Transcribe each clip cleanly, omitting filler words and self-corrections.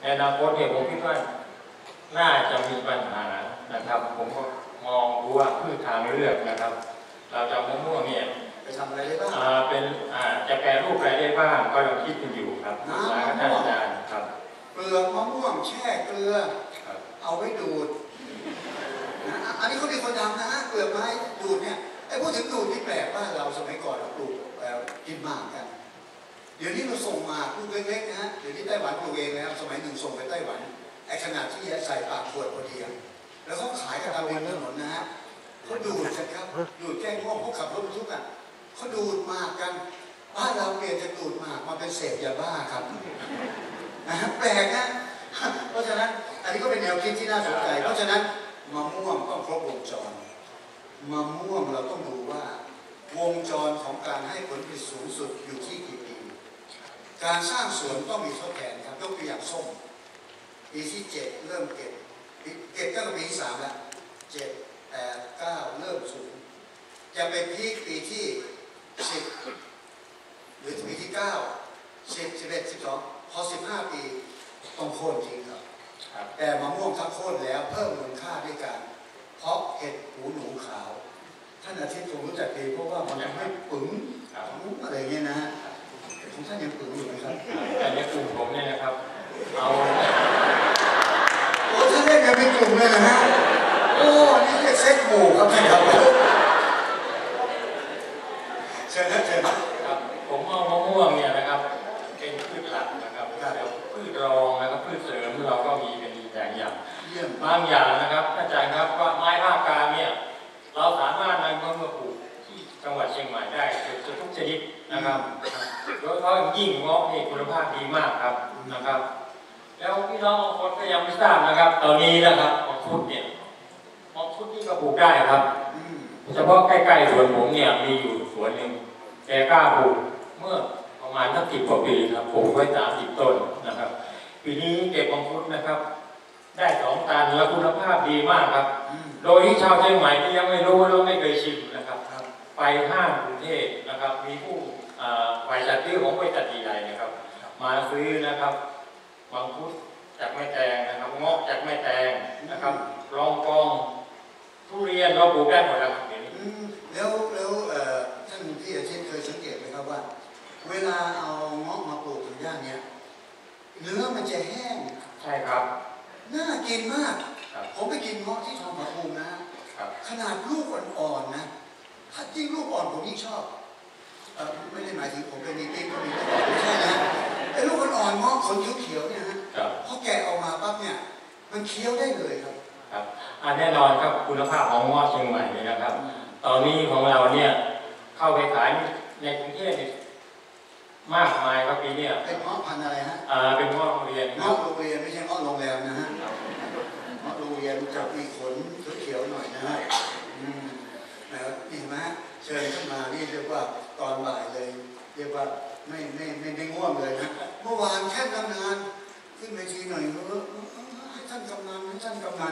ในอนาคตเนี่ยผมคิดว่าน่าจะมีปัญหานะครับผมก็มองดูว่าพืชทางเลือกนะครับเราจะมะม่วงเนี่ยไปทำอะไรได้บ้างเป็นจะแปรรูปอะไรได้บ้างก็ยังคิดกันอยู่ครับน้ำมะม่วงครับเปลือกมะม่วงแช่เกลือเอาไว้ดูดนะอันนี้เขามีคนทำนะเปลือกไม้ดูดเนี่ยไอ้พูดถึงดูดที่แปลกว่าเราสมัยก่อนเราปลูกกินหมากกันเดี๋ยวนี้เราส่งมาลูกเล็กๆนะเดี๋ยวนี้ไต้หวันปลูกเองแล้วสมัยหนึ่งส่งไปไต้หวันไอ้ขนาดที่ใส่ปากขวดพอดีแล้วเขาขายกันตามริมถนนนะฮะเขาดูดครับดูดแก้ง่วงพวกขับรถบรรทุกอ่ะเขาดูดหมากกันบ้านเราเปลี่ยนจากดูดหมากมาเป็นเสพยาบ้าครับแปลกนะเพราะฉะนั้นอันนี้ก็เป็นแนวคิดที่น่าสนใจเพราะฉะนั้นมะม่วงต้องครบวงจรมะม่วงเราต้องดูว่าวงจรของการให้ผลผลิตสูงสุดอยู่ที่กี่ปีการสร้างสวนต้องมีทดแทนครับยกตัวอย่างส้มปีที่7เริ่มเก็บตั้งแต่ปีที่3แล้ว7 8 9เริ่มสูงจะไปพีคปีที่10หรือปีที่9 10 11 12พอ15ปีต้องโค่นจริงครับแต่มะม่วงถ้าโค่นแล้วเพิ่มมูลค่าด้วยกันเพราะเห็ดหูหนูขาวท่านอาทิตย์คงรู้จักดีเพราะว่ามันทำให้ปึ๋งอะไรเงี้ยนะฮะของท่านยังปึ๋งอยู่ไหมครับแต่ในกลุ่มผมเนี่ยนะครับเอาโอ้ท่านเล่นกันเป็นกลุ่มเลยนะฮะโอ้นี่เรียกเซ็กหมู่ครับท่านครับเชิญครับผมเอามะม่วงเนี่ยนะครับเป็นพืชหลักนะครับแล้วพืชรองนะครับพืชเสริมเราก็มีเป็นอย่างบางอย่างนะครับอาจารย์ครับว่าไม้ภาคกลางเนี่ยเราสามารถนำมาปลูกที่จังหวัดเชียงใหม่ได้ทุกชนิดนะครับโดยเฉพาะยิ่งเงาะนี่คุณภาพดีมากครับนะครับแล้วพี่น้องบางคนก็ยังไม่ทราบนะครับตอนนี้นะครับมังคุดเนี่ยมังคุดนี่ก็ปลูกได้ครับเฉพาะใกล้ๆสวนผมเนี่ยมีอยู่สวนหนึ่งแกกล้าปลูกเมื่อประมาณสัก10 กว่าปีครับปลูกไว้30 ต้นนะครับปีนี้เก็บมังคุดนะครับได้2 ตันแล้วคุณภาพดีมากครับโดยที่ชาวเชียงใหม่ที่ยังไม่รู้แล้วไม่เคยชิมนะครับไปห้างกรุงเทพนะครับมีผู้บริษัทที่ของบริษัทใหญ่ๆนะครับมาซื้อนะครับมังคุดจากแม่แตงนะครับเงาะจากแม่แตงนะครับรองกองทุเรียนเราปลูกได้หมดแล้วครับแล้วท่านพี่อาทิตย์เคยสังเกตไหมครับว่าเวลาเอาเงาะมาปลูกถึงย่านนี้เนื้อมันจะแห้งใช่ครับน่ากินมากผมไปกินเงาะที่ทองผาภูมินะขนาดลูกอ่อนๆนะถ้ายิ่งลูกอ่อนผมยิ่งชอบไม่ได้หมายถึงผมเป็นนิติก็มีลูกอ่อนไม่ใช่นะไอ้ลูกอ่อนๆเงาะขนเขียวๆเนี่ยฮะพอแกะออกมาปั๊บเนี่ยมันเคี้ยวได้เลยครับแน่นอนครับคุณภาพของเงาะเชียงใหม่นี่นะครับตอนนี้ของเราเนี่ยเข้าไปขายในกรุงเทพมากมายครับปีนี้เป็นเงาะพันธุ์อะไรฮะเป็นเงาะโรงเรียนเงาะโรงเรียนไม่ใช่เงาะโรงแรมนะฮะเงาะโรงเรียนจะมีขนเขียวๆหน่อยนะฮะนะครับนี่ไหมเชิญขึ้นมานี่เรียกว่าตอนบ่ายเลยเรียกว่าไม่ง่วงเลยนะเมื่อวานแค่ทำงานขึ้นเวทีหน่อยให้ท่านกำนัน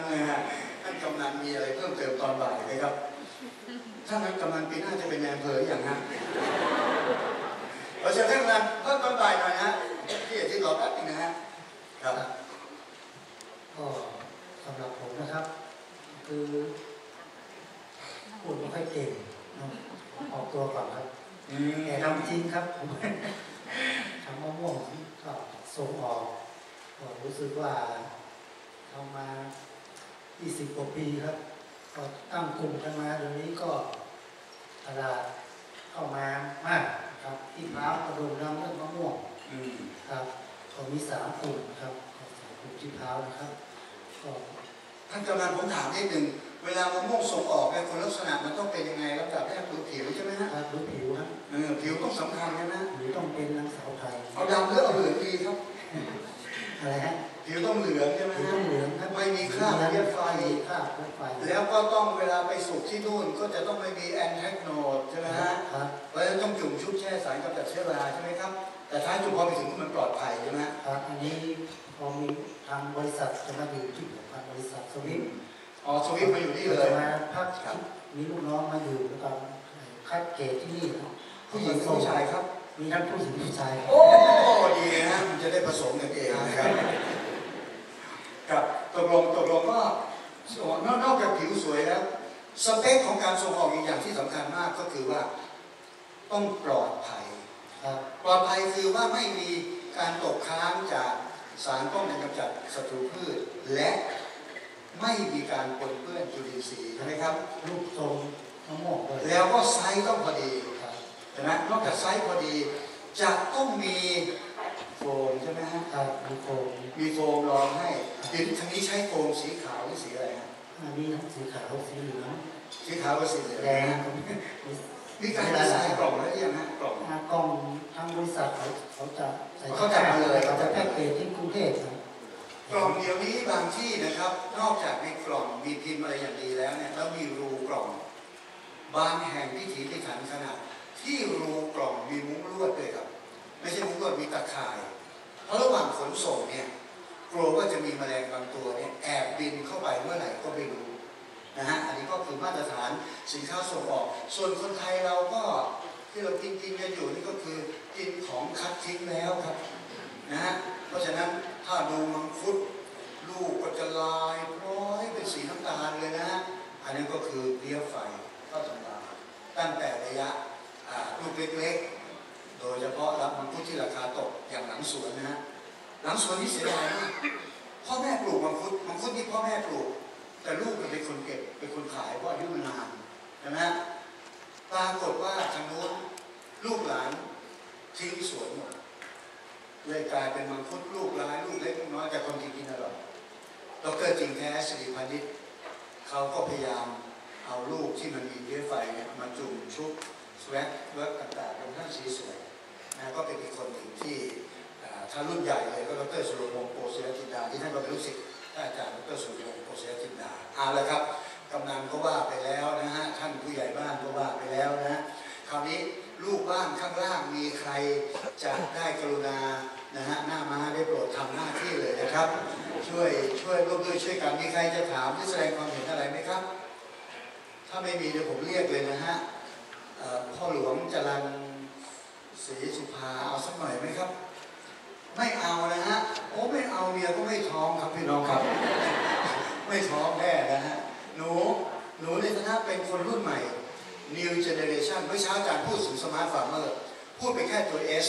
เลยฮะท่านกำนันมีอะไรเพิ่มเติมตอนบ่ายไหมครับท่านกำนันปีหน้าจะเป็นนายอำเภออย่างฮะเราจะท่านกำนันเพิ่มตอนบ่ายหน่อยนะที่อาทิตย์รอแป๊บนึงนะฮะครับก็สำหรับผมนะครับคือพูดไม่ค่อยเก่งออกตัวก่อนครับแต่ทำจริงครับผมทำมะม่วงก็ส่งออกก็รู้สึกว่าทำมา20 กว่าปีครับก็ตั้งกลุ่มกันมาเดี๋ยวนี้ก็ตลาดเข้ามามากครับที่พร้าวกระโดดน้ำเรื่องมะม่วงครับก็มี3 กลุ่มครับ3 กลุ่มที่พร้าวนะครับก็ท่านกำนันผมถามนิดนึงเวลามะม่วงส่งออกเนี่ยคุณลักษณะมันต้องเป็นยังไงลำดับแรกดูผิวใช่ไหมฮะดูผิวครับผิวต้องสำคัญใช่ไหมผิวต้องเป็นนางสาวไทยเอาดำหรือเอาเหลืองดีครับอะไรฮะผิวต้องเหลืองใช่ไหมผิวต้องเหลืองครับไม่มีคราบเลือดไฟแล้วก็ต้องเวลาไปสุกที่นู่นก็จะต้องไม่มีแอนแทกโนดใช่ไหมฮะเพราะฉะนั้นต้องจุ่มชุบแช่สารกำจัดเชื้อราใช่ไหมครับแต่ท้ายจุ่มพอไปถึงมันปลอดภัยใช่ไหมครับอันนี้พอมีทางบริษัทจะมาอยู่ที่ทางบริษัทสวิฟสวิฟมาอยู่นี่เลยมาพักมีลูกน้องมาอยู่แล้วก็คัดเกรดที่นี่ผู้หญิงผู้ชายครับ มีทั้งผู้หญิงผู้ชายโอ้ดีนะมันจะได้ผสมกันเองนะครับ นอกจากผิวสวยแล้วสเปคของการส่งออกอีกอย่างที่สำคัญมากก็คือว่าต้องปลอดภัยปลอดภัยคือว่าไม่มีการตกค้างจากสารป้องกันกำจัดศัตรูพืชและไม่มีการปนเปื้อนจุลินทรีย์ใช่ไหมครับรูปทรงทั้งหมดเลยแล้วก็ไซส์ต้องพอดีใช่ไหมนอกจากไซส์พอดีจะต้องมีโฟมใช่ไหมฮะมีโฟมรองให้ทีนี้ใช้โฟมสีขาวหรือสีอะไรฮะมีทั้งสีขาวสีเหลืองสีขาวกับสีแดงมีการดีไซน์กล่องแล้วยังฮะกล่องทางบริษัทเขาจะเขาจัดมาเลยเขาจะแพ็กเกจที่กรุงเทพกล่องเดียวนี้บางที่นะครับนอกจากในกล่องมีพิมพ์อะไรอย่างดีแล้วเนี่ยแล้วมีรูกล่องบางแห่งพิถีพิถันขนาดที่รูกล่องมีมุ้งลวดด้วยครับไม่ใช่มุ้งลวดมีตะข่ายเพราะระหว่างขนส่งเนี่ยกลัวว่าจะมีแมลงบางตัวเนี่ยแอบบินเข้าไปเมื่อไหร่ก็ไม่รู้นะฮะอันนี้ก็คือมาตรฐานสินค้าส่งออกส่วนคนไทยเราก็ที่เรากินกันอยู่นี่ก็คือกินของคัดทิ้งแล้วครับนะฮะเพราะฉะนั้นถ้าดูมังคุดลูกก็จะลายพร้อยเป็นสีน้ำตาลเลยนะฮะอันนี้ก็คือเพี้ยไฟเข้าตำราตั้งแต่ระยะลูกเล็กๆโดยเฉพาะรับมังคุดที่ราคาตกอย่างหลังสวนนะฮะหลังสวนนี่เสียดายมากพ่อแม่ปลูกมังคุดนี่พ่อแม่ปลูกแต่ลูกเป็นคนเก็บเป็นคนขายเพราะอายุมันนานนะปรากฏว่าทางโน้นลูกหลานทิ้งสวนหมดเลยกลายเป็นมังคุดลูกร้ายลูกเล็กน้อยแต่คนกินอร่อยดร.จริงแท้สิริพานิชเขาก็พยายามเอาลูกที่มันมีเพี้ยไฟเนี่ยมาจุ่มชุบสแวตเวิร์กต่างๆจนทั้งสีสวยนะก็เป็นอีกคนหนึ่งที่ถ้ารุ่นใหญ่เลยก็ดร.สุรพงษ์โปศิยจินดาที่ท่านก็เป็นลูกศิษย์อาจารย์ดร.สุรพงษ์โปศิยจินดาเอาละครับกำนันก็ว่าไปแล้วนะฮะท่านผู้ใหญ่บ้านก็ว่าไปแล้วนะคราวนี้ลูกบ้านข้างล่างมีใครจะได้กรุณานะฮะหน้าม้าได้โปรดทำหน้าที่เลยนะครับช่วยร่วมด้วยช่วยกันมีใครจะถามที่แสดงความเห็นอะไรไหมครับถ้าไม่มีเดี๋ยวผมเรียกเลยนะฮะพ่อหลวงจรัญศรีสุภาเอาสักหน่อยไหมครับไม่เอานะฮะโอ้ไม่เอาเมียก็ไม่ท้องครับพี่น้องครับไม่ท้องแน่นะฮะหนูในฐานะเป็นคนรุ่นใหม่ New Generation เมื่อเช้าอาจารย์พูดถึง Smart Farmer พูดไปแค่ตัว S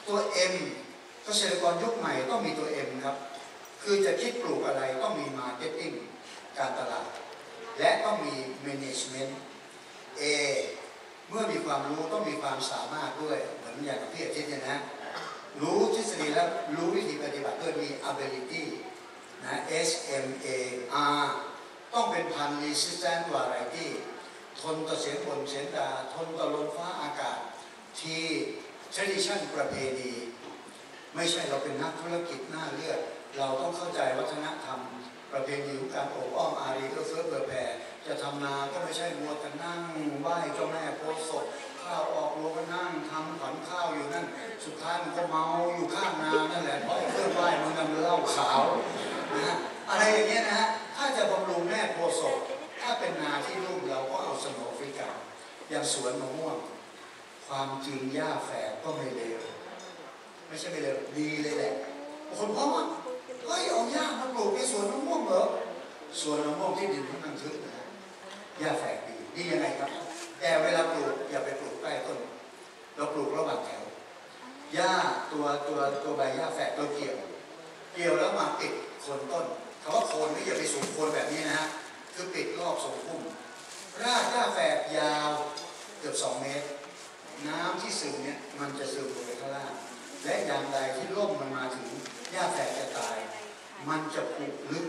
ตัว M เกษตรกรยุคใหม่ต้องมีตัว M ครับคือจะคิดปลูกอะไรต้องมี Marketing การตลาดและต้องมี Management A เมื่อมีความรู้ต้องมีความสามารถด้วยเหมือนอย่างกับพี่อาทิตย์เนี่ยนะรู้ทฤษฎีแล้วรู้วิธีปฏิบัติด้วยมี ability นะ S M A R ต้องเป็นพันธุ์ resistant variety ทนต่อเสียงฝนเสียงด่าทนต่อลมฟ้าอากาศที่ tradition ประเพณีไม่ใช่เราเป็นนักธุรกิจหน้าเลือดเราต้องเข้าใจวัฒนธรรมประเพณีของการโอบอ้อมอารีก็เฟื้อเผื่อแผ่จะทำนาก็ไม่ใช่มัวแต่นั่งไหว้เจ้าแม่โพธิ์ศพข้าวออกโรงก็นั่งทำขวัญข้าวอยู่นั่นสุดท้ายมันก็เมาอยู่ข้างนานั่นแหละเพราะเครื่องไหว้มันนำเหล้าขาวนะฮะอะไรอย่างเงี้ยนะฮะถ้าจะบำรุงแม่โพธิ์ศพถ้าเป็นนาที่ลุ่มเราก็เอาสโนว์ฟริกาอย่างสวนมะม่วงความจริงหญ้าแฝกก็ไม่เลวไม่ใช่ไม่เลวดีเลยแหละคนเพราะว่าเฮ้ยเอาหญ้ามาปลูกในสวนมะม่วงเหรอสวนมะม่วงที่ดินที่มันทึบนะหญ้าแฝกดียังไงครับแต่เวลาปลูกอย่าไปปลูกใกล้ต้นเราปลูกระหว่างแถวหญ้าตัวใบหญ้าแฝกเราเกี่ยวแล้วมาปิดโคนต้นคำว่าโคนนี่อย่าไปสูงโคนแบบนี้นะฮะคือปิดรอบทรงพุ่มรากหญ้าแฝกยาวเกือบ2 เมตรน้ำที่ซึมเนี่ยมันจะซึมลงไปข้างล่างและอย่างใดที่ร่มมันมาถึงหญ้าแฝกจะตายมันจะผูกลึก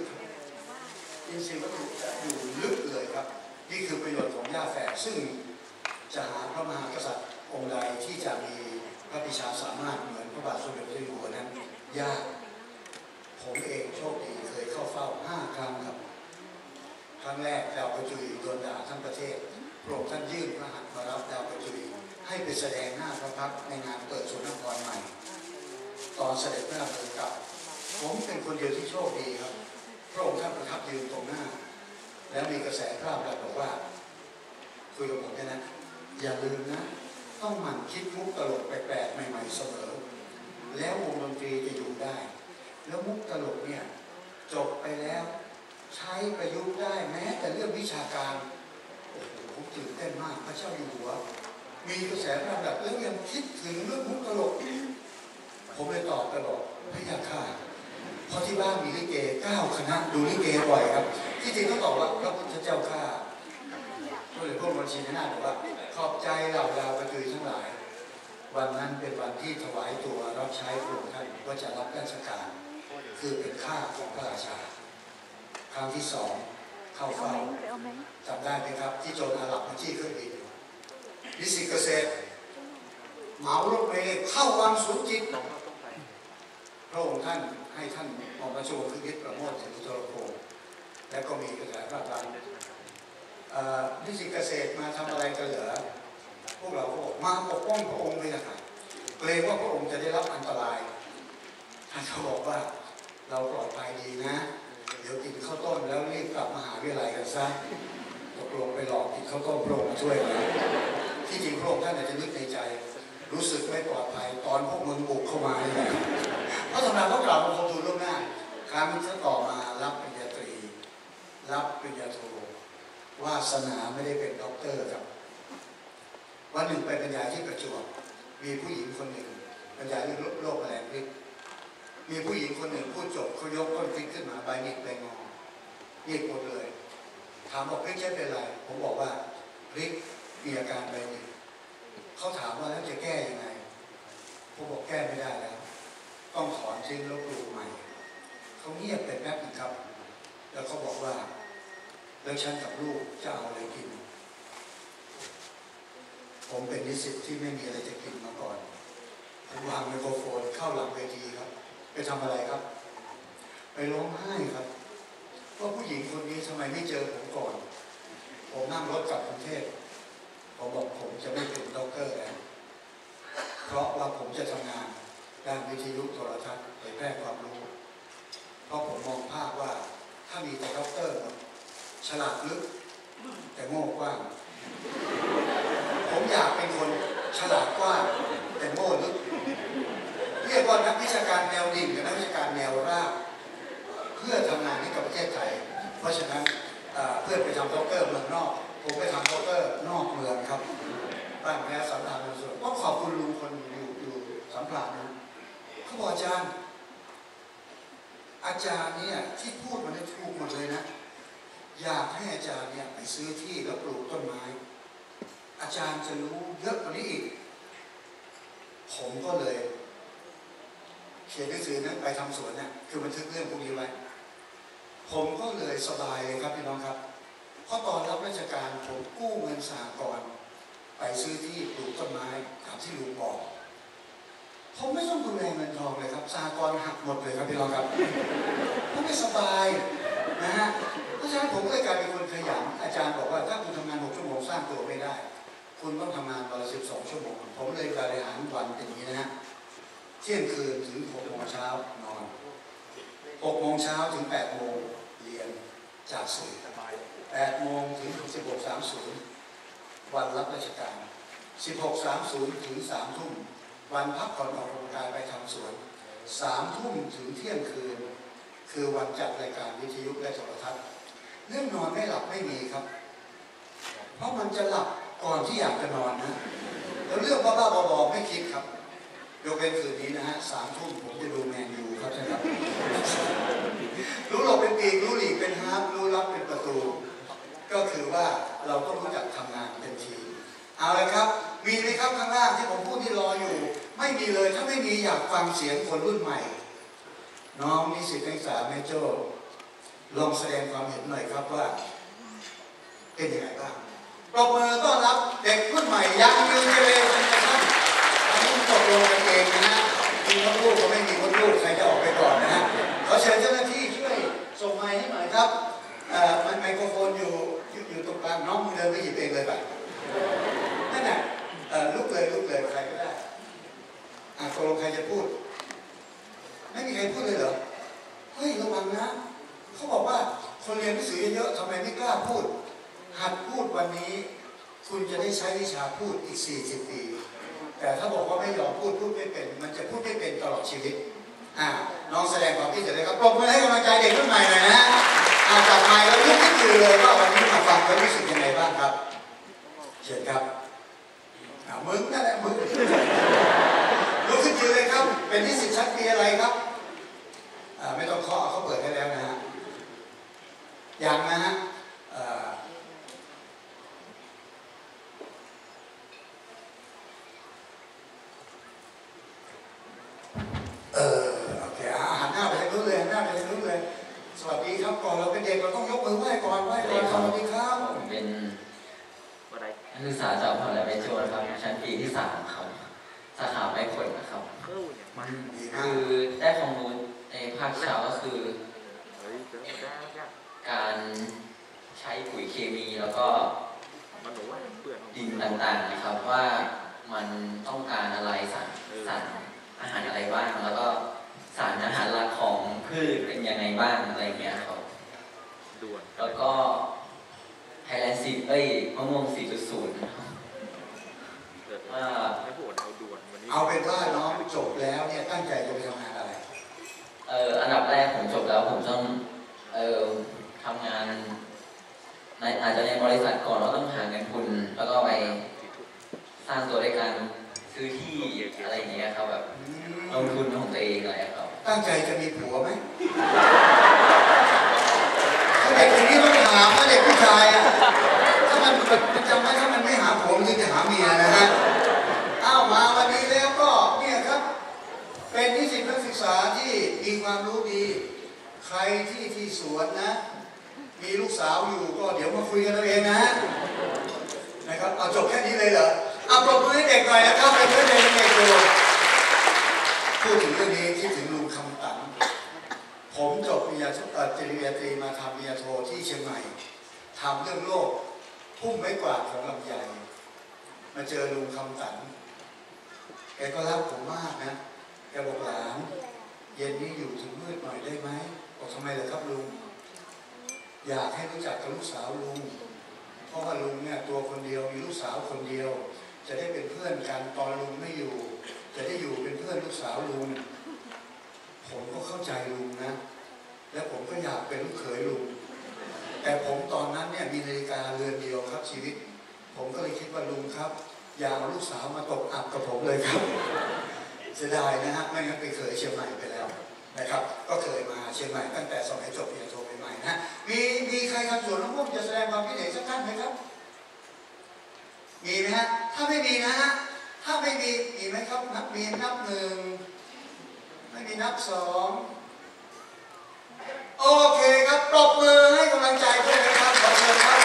อินทรีย์วัตถุจะอยู่ลึกเลยครับนี่คือประโยชน์ของหญ้าแฝกซึ่งจะหาพระมหากษัตริย์องค์ใดที่จะมีพระปิชาสามารถเหมือนพระบาทสมเด็จพระเจ้าอยู่หัวนั้นยากผมเองโชคดีเคยเข้าเฝ้า5 ครั้งครับครั้งแรกดาวกระจุยโดนด่าทั้งประเทศพระองค์ท่านยื่นพระหัตถ์มารับดาวกระจุยให้ไปแสดงหน้าพระพักตร์ในงานเปิดสวนนครใหม่ตอนเสด็จพระดำเนินกลับผมเป็นคนเดียวที่โชคดีครับพระองค์ท่านประทับยืนตรงหน้าแล้วมีกระแสภาพบอกว่าคุยกับผมนะอย่าลืมนะต้องหมั่นคิดมุกตลกแปลกๆใหม่ๆเสมอแล้ววงดนตรีจะอยู่ได้แล้วมุกตลกเนี่ยจบไปแล้ว ใช้ประยุกต์ได้แม้แต่เรื่องวิชาการโอ้โหผมตื่นเต้นมากพระเจ้าอยู่หัวมีกระแสระดับแล้วยังคิดถึงเรื่องมุกตลกผมเลยตอบตลอดพระยาค่ะเพราะที่บ้านมีลิเก9 คณะดูลิเกบ่อยครับที่จริงต้องตอบว่าพระพุทธเจ้าข้าก็เลยพวกมันชี้หน้าบอกว่าขอบใจเหล่าดาวกระจุยทั้งหลายวันนั้นเป็นวันที่ถวายตัวรับใช้พระองค์ท่านว่าจะรับราชการคือเป็นข้าของพระราชาครั้งที่2เข้าเฝ้าจำได้ไหมครับที่โจรอาหรับมาจี้เครื่องบินนิสิตเกษตรเหมารถเมล์เข้าวังสวนจิตพระองค์ท่านให้ท่านออกมาโชว์คือยึดประโมทถึงโทรโขงและก็มีกระแสพระราชนิสิตเกษตรมาทำอะไรกันเหรอพวกเราก็บอกมาปกป้องพระองค์เลยนะครับเกรงว่าพระองค์จะได้รับอันตรายท่านก็บอกว่าเราปลอดภัยดีนะเดี๋ยวกินข้าวต้มแล้วรีบกลับมหาวิทยาลัยกันซะตกลงไปหลอกกินข้าวต้มพระองค์มาช่วยนะที่จริงพระองค์ท่านอาจจะนึกในใจรู้สึกไม่ปลอดภัยตอนพวกมึงบุกเข้ามาเลยเพราะสำนักเขากล่าวว่าคงทูลล่วงหน้าครั้งที่ต่อมารับปริญญาตรีรับปริญญาโทวาสนาไม่ได้เป็นด็อกเตอร์ครับวันหนึ่งไปบรรยายที่ประจวบมีผู้หญิงคนหนึ่งบรรยายเรื่องโรคแมลงพิษมีผู้หญิงคนหนึ่งพูดจบเขายกต้นพริกขึ้นมาใบหงิกใบงอหงิกหมดเลยถามบอกพริกใช่เป็นไรผมบอกว่าพริกมีอาการใบหงิกเขาถามว่าแล้วจะแก้ยังไงผมบอกแก้ไม่ได้แล้วต้องถอนทิ้งแล้วปลูกใหม่เขาเงียบไปแป๊บนึงครับแล้วเขาบอกว่าแล้วฉันกับลูกจะเอาอะไรกินผมเป็นนิสิตที่ไม่มีอะไรจะกินมาก่อนผมวางไมโครโฟนเข้าหลังเวทีครับไปทำอะไรครับไปร้องไห้ครับว่าผู้หญิงคนนี้ทำไมไม่เจอผมก่อนผมนั่งรถกลับกรุงเทพผมบอกผมจะไม่เป็นด็อกเตอร์แล้วเพราะว่าผมจะทำงานด้านวิทยุโทรทัศน์เผยแพร่ความรู้เพราะผมมองภาพว่าถ้ามีแต่ด็อกเตอร์ฉลาดลึกแต่โง่กว้างผมอยากเป็นคนฉลาดกว้างแต่โง่ลึกเรียกว่านักวิชาการแนวดิ่งกับนักวิชาการแนวราบเพื่อทำงานให้กับประเทศไทยเพราะฉะนั้นเพื่อนไปทำด็อกเตอร์เมืองนอกผมไปทำด็อกเตอร์นอกเมืองครับบ้านแพ้สัมพันธ์ส่วนก็ขอบคุณลุงคนอยู่สัมพันธ์นะเขาบอกอาจารย์เนี่ยที่พูดมันได้ถูกหมดเลยนะอยากให้อาจารย์เนี่ยไปซื้อที่แล้วปลูกต้นไม้อาจารย์จะรู้เยอะกว่านี้อีกผมก็เลยเขียนหนังสือนั้นไปทำสวนเนี่ยคือบันทึกเรื่องพวกนี้ไว้ผมก็เลยสบายเลยครับพี่น้องครับเพราะตอนรับราชการผมกู้เงินสหกรณ์ไปซื้อที่ปลูกต้นไม้ตามที่ลุงบอกผมไม่ต้องดูแลเงินทองเลยครับสหกรณ์หักหมดเลยครับพี่น้องครับผมไม่สบายนะฮะเพราะฉะนั้นผมก็เลยกลายเป็นคนขยันอาจารย์บอกว่าถ้าคุณทำงาน6 ชั่วโมงสร้างตัวไม่ได้คุณต้องทำงานวันละ12 ชั่วโมงผมเลยบริหารวันเป็นอย่างนี้นะฮะเที่ยงคืนถึง6 โมงเช้านอน6 โมงเช้าถึง8 โมงเรียนจากสื่อ8 โมงถึง 16:30 วันรับราชการ 16:30 ถึง 3 ทุ่มวันพักผ่อนออกกำลังกายไปทำสวน 3 ทุ่มถึงเที่ยงคืนคือวันจัดรายการวิทยุและโทรทัศน์เรื่องนอนไม่หลับไม่มีครับเพราะมันจะหลับก่อนที่อยากจะนอนนะแล้วเรื่องบ้าๆบอๆไม่คิดครับยกเว้นคืนนี้นะฮะ 3 ทุ่มผมจะดูแมนยูครับใช่ครับรู้หลบเป็นปีกรู้หลีกเป็นฮาร์ปรู้รับเป็นประตูก็คือว่าเราต้องรู้จักทำงานเป็นทีมเอาเลยครับมีไหมครับข้างล่างที่ผมพูดที่รออยู่ไม่มีเลยถ้าไม่มีอยากฟังเสียงคนรุ่นใหม่น้องนิสิตนักศึกษาแม่โจ้ลองแสดงความเห็นหน่อยครับว่าเป็นยังไงบ้างปรบมือต้อนรับเด็กรุ่นใหม่ยังยืนเร็วนะครับอันนี้ตกลงกันเองนะฮะมีมดลูกก็ไม่มีมดลูกใครจะออกไปก่อนนะฮะขอเชิญเจ้าหน้าที่ช่วยส่งไมค์ให้หน่อยครับไมโครโฟนอยู่ตรงกลางน้องมือเดินไปหยิบเองเลยป่ะนั่นน่ะลุกเลยใครก็ได้ตกลงใครจะพูดไม่มีใครพูดเลยเหรอเฮ้ยระวังนะเขาบอกว่าคนเรียนหนังสือเยอะๆทำไมไม่กล้าพูดหัดพูดวันนี้คุณจะได้ใช้วิชาพูดอีก40 ปีแต่ถ้าบอกว่าไม่ยอมพูดไม่เป็นมันจะพูดไม่เป็นตลอดชีวิตน้องแสดงความคิดเห็นเลยครับปรบมือให้กำลังใจเด็กรุ่นใหม่หน่อยนะ จากไมค์แล้วลุกขึ้นยืนเลยว่าวันนี้มาฟังแล้วรู้สึกยังไงบ้างครับเชิญครับมึงนั่นแหละมึงลุกขึ้นยืนเลยครับเป็นนิสิตชั้นปีอะไรครับไม่ต้องเคาะเขาเปิดให้แล้วนะฮะยังนะฮะโอเคหันหน้าไปทางนู้นเลยหันหน้าไปทางนู้นเลยสวัสดีครับก่อนเราเป็นเด็กเราต้องยกมือไหว้ก่อนไหว้ก่อนสวัสดีครับผมเป็นนักศึกษาจากมหาวิทยาลัยแม่โจ้ครับชั้นปีที่3ครับสาขาไม้ผลนะครับคือได้ความรู้ในภาคเช้าก็คือการใช้ปุ๋ยเคมีแล้วก็ดินต่างๆนะครับว่ามันต้องการอะไรสารอาหารอะไรบ้างแล้วก็สารอาหารหลักของพืชเป็นยังไงบ้างอะไรเงี้ยครับแล้วก็ไฮแลนด์มะม่วง 4.0 ว่าเอาเป็นว่าน้องจบแล้วเนี่ยตั้งใจจะไปทำงานอะไรอันดับแรกผมจบแล้วผมต้องทำงานอาจจะในบริษัทก่อนแล้วต้องหาเงินทุนแล้วก็ไปสร้างตัวด้วยการซื้อที่อะไรอย่างเงี้ยครับแบบลงทุนของตัวเองอะไรครับตั้งใจจะมีผัวไหมเด็กคนนี้ต้องถามว่าเด็กผู้ชายอ่ะถ้ามันจำไว้ถ้ามันไม่หาผัวมันจะหาเมียนะฮะมาวันนี้แล้วก็เนี่ยครับเป็นนิสิตนักศึกษาที่มีความรู้ดีใครที่สวนนะมีลูกสาวอยู่ก็เดี๋ยวมาคุยกันเอาเองนะครับเอาจบแค่นี้เลยเหรอเอาปรบมือให้เด็กหน่อยนะครับเป็นเพื่อนเด็กดูพูดถึงเรื่องนี้คิดถึงลุงคำตันผมจบปริญญาตรีมาทำปริญญาโทที่เชียงใหม่ทำเรื่องโลกพุ่มไม้กวาดของลำไยมาเจอลุงคำตันแกก็รักผมมากนะแกบอกหลานเย็นนี้อยู่ถึงมืดหน่อยได้ไหมบอกทำไมล่ะครับลุงอยากให้รู้จักกับลูกสาวลุงเพราะว่าลุงเนี่ยตัวคนเดียวมีลูกสาวคนเดียวจะได้เป็นเพื่อนกันตอนลุงไม่อยู่จะได้อยู่เป็นเพื่อนลูกสาวลุงผมก็เข้าใจลุงนะและผมก็อยากเป็นลูกเขยลุงแต่ผมตอนนั้นเนี่ยมีนาฬิกาเรือนเดียวครับชีวิตผมก็เลยคิดว่าลุงครับอย่าเอาลูกสาวมาตกอับกับผมเลยครับเสียดายนะฮะไม่งั้นไปเคยเชียงใหม่ไปแล้วนะครับก็เคยมาเชียงใหม่ตั้งแต่สมัยจบปริญญาโทใหม่ๆนะมีใครทำสวนมะม่วงจะแสดงความคิดเห็นสักท่านไหมครับมีไหมฮะถ้าไม่มีนะฮะถ้าไม่มีไหมครับนับ1ไม่มีนับ2โอเคครับปรบมือให้กำลังใจด้วยนะครับขอเชิญครับ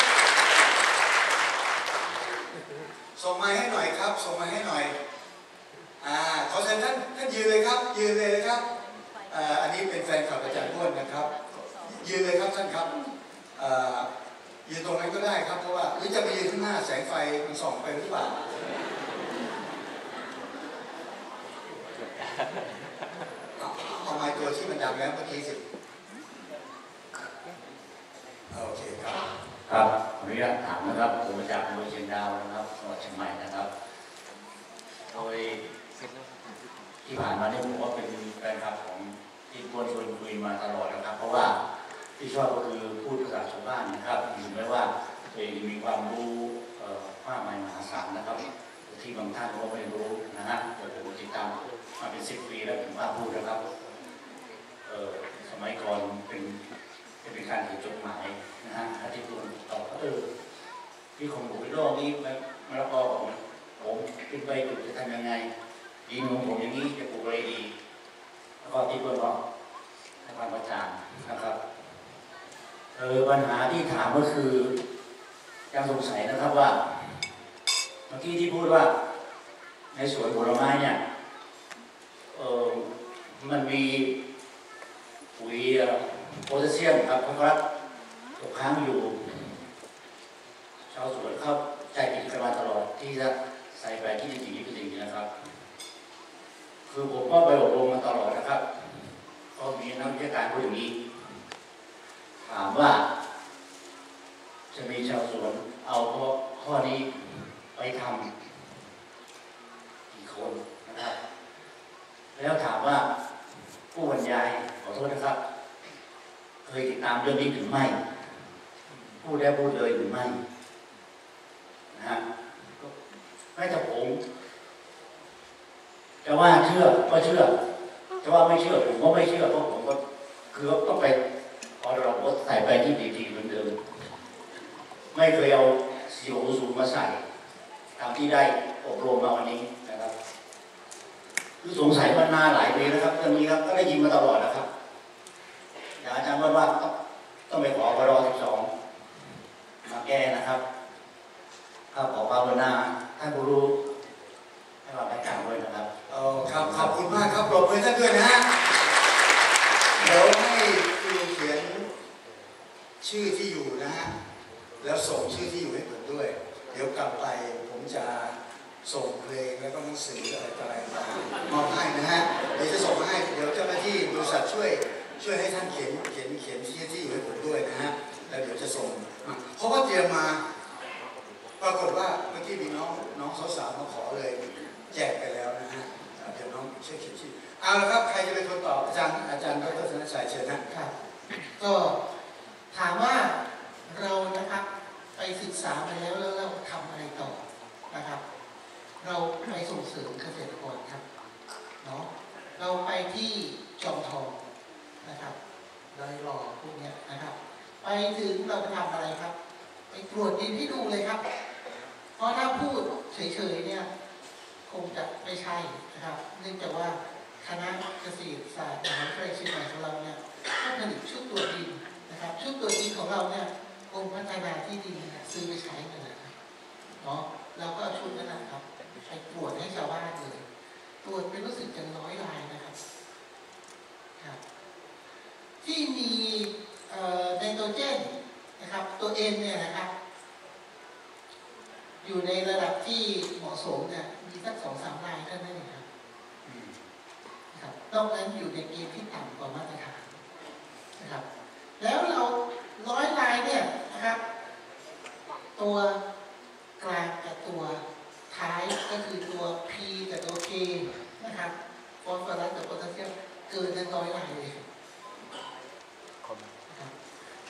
ส่งมาให้หน่อยครับส่งมาให้หน่อยขอเชิญท่านยืนเลยครับยืนเลยครับอันนี้เป็นแฟนคลับอาจารย์บ้วนนะครับยืนเลยครับท่านครับยืนตรงนั้นก็ได้ครับเพราะว่าหรือจะไปยืนข้างหน้าแสงไฟมันส่องไปหรือเปล่าเอาไม้ตัวที่มันดังแล้วเมื่อกี้สิโอเคครับครับขออนุญาตถามนะครับผมมาจากอำเภอเชียงดาวนะครับจังหวัดเชียงใหม่นะครับโดยที่ผ่านมาเนี่ยผมว่าเป็นแฟนคลับของที่ชวนคุยมาตลอดนะครับเพราะว่าที่ชอบก็คือพูดภาษาชาวบ้านนะครับถึงแม้ว่าตัวเองมีความรู้มากมายมหาศาลนะครับที่บางท่านก็ไม่รู้นะฮะแต่ผมติดตามมาเป็น10 ปีแล้วถึงว่าพูดนะครับสมัยก่อนเป็นการเขียนจดหมายนะฮะอาทิตย์ตัวตอบที่ของผมเป็นโรคนี้มะละกอผมขึ้นไปปลูกจะทำยังไงดินของผมอย่างนี้จะปลูกอะไรดีแล้วก็ที่เพื่อนบอกให้ความประจ่างนะครับปัญหาที่ถามก็คือยังสงสัยนะครับว่าเมื่อกี้ที่พูดว่าในสวนผลไม้เนี่ยมันมีปุ๋ยโพแทสเซียมครับตกค้างอยู่ชาวสวนเข้าใจผิดกันมาตลอดที่จะใส่ไปที่จริงๆเป็นอย่างนี้นะครับคือผมก็ไปอบรมมาตลอดนะครับก็มีนักวิชาการพูดอย่างนี้ถามว่าจะมีชาวสวนเอาข้อนี้ไปทำกี่คนนะครับแล้วถามว่าผู้บรรยายขอโทษนะครับ เคยติดตามเรื่องนี้หรือไม่พูดได้พูดเลยหรือไม่นะฮะไม่แต่ผมจะว่าเชื่อก็เชื่อจะว่าไม่เชื่อผมก็ไม่เชื่อเพราะผมก็คือต้องไปพอเราใส่ไปที่ดีๆเหมือนเดิมไม่เคยเอาสีโอซูมาใส่ตามที่ได้อบรมมาวันนี้นะครับคือสงสัยมานานหลายปีแล้วครับเรื่องนี้ครับก็ได้ยินมาตลอดนะครับอย่างอาจารย์ว่าต้องไปขอพร12มาแก้นะครับข้าขอภาวนาท่านผู้รู้ให้เราได้กล่าวด้วยนะครับครับขอบคุณมากครับปรบมือท่านด้วยนะฮะเดี๋ยวให้ครูเขียนชื่อที่อยู่นะฮะแล้วส่งชื่อที่อยู่ให้ผมด้วยเดี๋ยวกลับไปผมจะส่งเพลงแล้วก็หนังสืออะไรต่างๆมอบให้นะฮะเดี๋ยวจะส่งมาให้เดี๋ยวเจ้าหน้าที่บริษัทช่วยให้ท่านเขียนที่อยู่ให้ผมด้วยนะฮะแล้วเดี๋ยวจะส่งเพราะว่าเตรียมมาปรากฏว่าเมื่อกี้มีน้องสาวมาขอเลยแจกไปแล้วนะฮะเดี๋ยวน้องช่วยเขียนชื่อเอาละครับใครจะเป็นคนตอบอาจารย์ดร.ธนชัยเชิญนะครับก็ถามว่าเรานะครับไปศึกษาไปแล้วเราทำอะไรต่อนะครับเราไปส่งเสริมเกษตรกรครับเนาะเราไปที่จอมทองนะครับดอยหล่อพวกนี้นะครับไปถึงเราไปทำอะไรครับไปตรวจดินให้ดูเลยครับเพราะถ้าพูดเฉยๆเนี่ยคงจะไม่ใช่นะครับเนื่องจากว่าคณะเกษตรศาสตร์มหาวิทยาลัยเชียงใหม่ของเราเนี่ยก็ผลิตชุดตรวจดินนะครับชุดตรวจดินของเราเนี่ยกรมพัฒนาที่ดินซื้อไปใช้กันนะครับเนาะเราก็เอาชุดนั้นนะครับไปตรวจให้ชาวบ้านเลยตรวจเป็นรู้สึกจะ100 รายนะครับครับที่มีไนโตรเจนนะครับตัวเอ็นเนี่ยนะครับอยู่ในระดับที่เหมาะสมเนี่ยมีสัก2-3 รายเท่านั้นเองครับนอกนั้นอยู่ในเกณฑ์ที่ต่ำกว่ามาตรฐานนะครับแล้วเรา100 รายเนี่ยนะครับตัวกลางกับตัวท้ายก็คือตัว P กับตัว K นะครับฟอสฟอรัสกับโพแทสเซียมเกิน100 รายเลย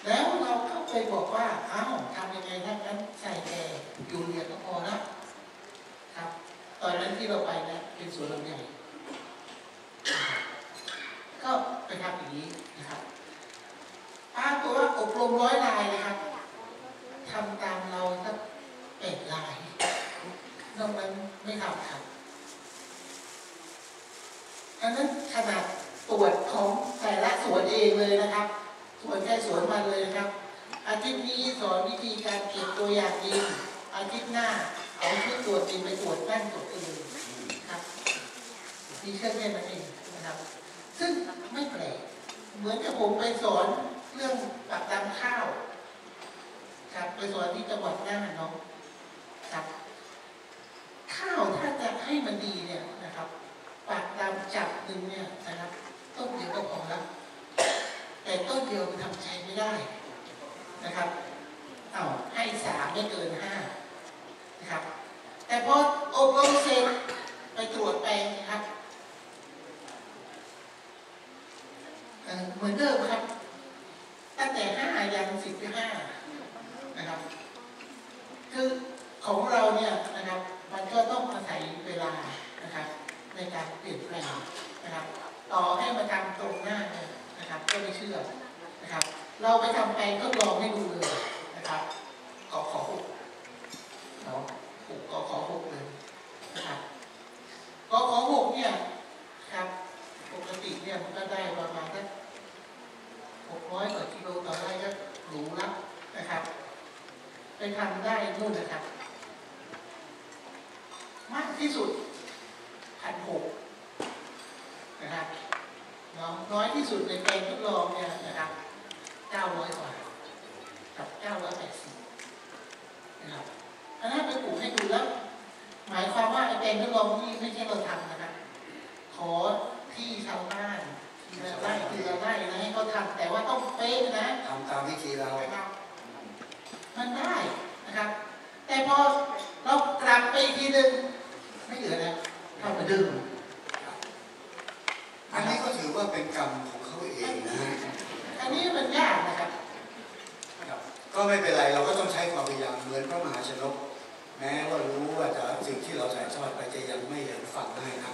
แล้วเราก็ไปบอกว่าอ้าวทำยังไงถ้างั้นใส่แต่ยูเรียก็พอนะครับตอนนั้นที่เราไปนะเป็นสวนลำไยก็ไปทำอย่างนี้นะครับปรากฏว่าอบรม100 รายนะครับทำตามเราสัก8 รายนอกนั้นไม่ทำครับอันนั้นขนาดตรวจของแต่ละสวนเองเลยนะครับสวนแค่สวนมันเลยนะครับอาทิตย์นี้สอนวิธีการเก็บตัวอย่างดินอาทิตย์หน้าเอาชุดตรวจดินไปตรวจแป้งตรวจอื่นครับมีแค่นี้นั่นเองนะครับซึ่งไม่แปลกเหมือนกับผมไปสอนเรื่องปักดำข้าวครับไปสอนที่จังหวัดน่านเนาะครับข้าวถ้าจะให้มันดีเนี่ยนะครับปักดำจับหนึ่งเนี่ยนะครับต้นเดียวก็พอแล้วแต่ต้นเดียวทำใจไม่ได้นะครับให้3ไม่เกิน5นะครับแต่พออบรมเสร็จไปตรวจแปลงนะครับเหมือนเดิมครับตั้งแต่5ยัน15นะครับคือของเราเนี่ยนะครับมันก็ต้องอาศัยเวลานะครับในการเปลี่ยนแปลงนะครับต่อให้มาทำตรงหน้าเนี่ยนะครับก็ไม่เชื่อนะครับเราไปทำแปลงทดลองให้ดูเลยนะครับขอ6เนาะขอ6เลยนะครับขอ6เนี่ยครับปกติเนี่ยมันก็ได้ประมาณสัก600 กว่ากิโลต่อไร่ก็หรูแล้วนะครับไปทำได้นู่นนะครับมากที่สุด1,600นะครับน้อยที่สุดในแปลงทดลองเนี่ยนะครับ900 กว่ากับ980นะครับอันนั้นไปปลูกให้ดูแล้วหมายความว่าไอ้แปลงทดลองนี่ไม่ใช่เราทำนะครับขอที่ชาวบ้านทีละไร่นะให้เขาทำแต่ว่าต้องเป๊ะนะทำตามวิธีเรามันได้นะครับแต่พอเรากลับไปทีนึงไม่เหลือแล้วเท่าเดิมอันนี้ก็ถือว่าเป็นกรรมของเขาเองนะฮะอันนี้มันยาก ก็ไม่เป็นไรเราก็ต้องใช้ความพยายามเหมือนพระมหาชนกแม้ว่ารู้ว่าจะสิ่งที่เราถ่ายทอดไปจะยังไม่เห็นฝั่งได้นะ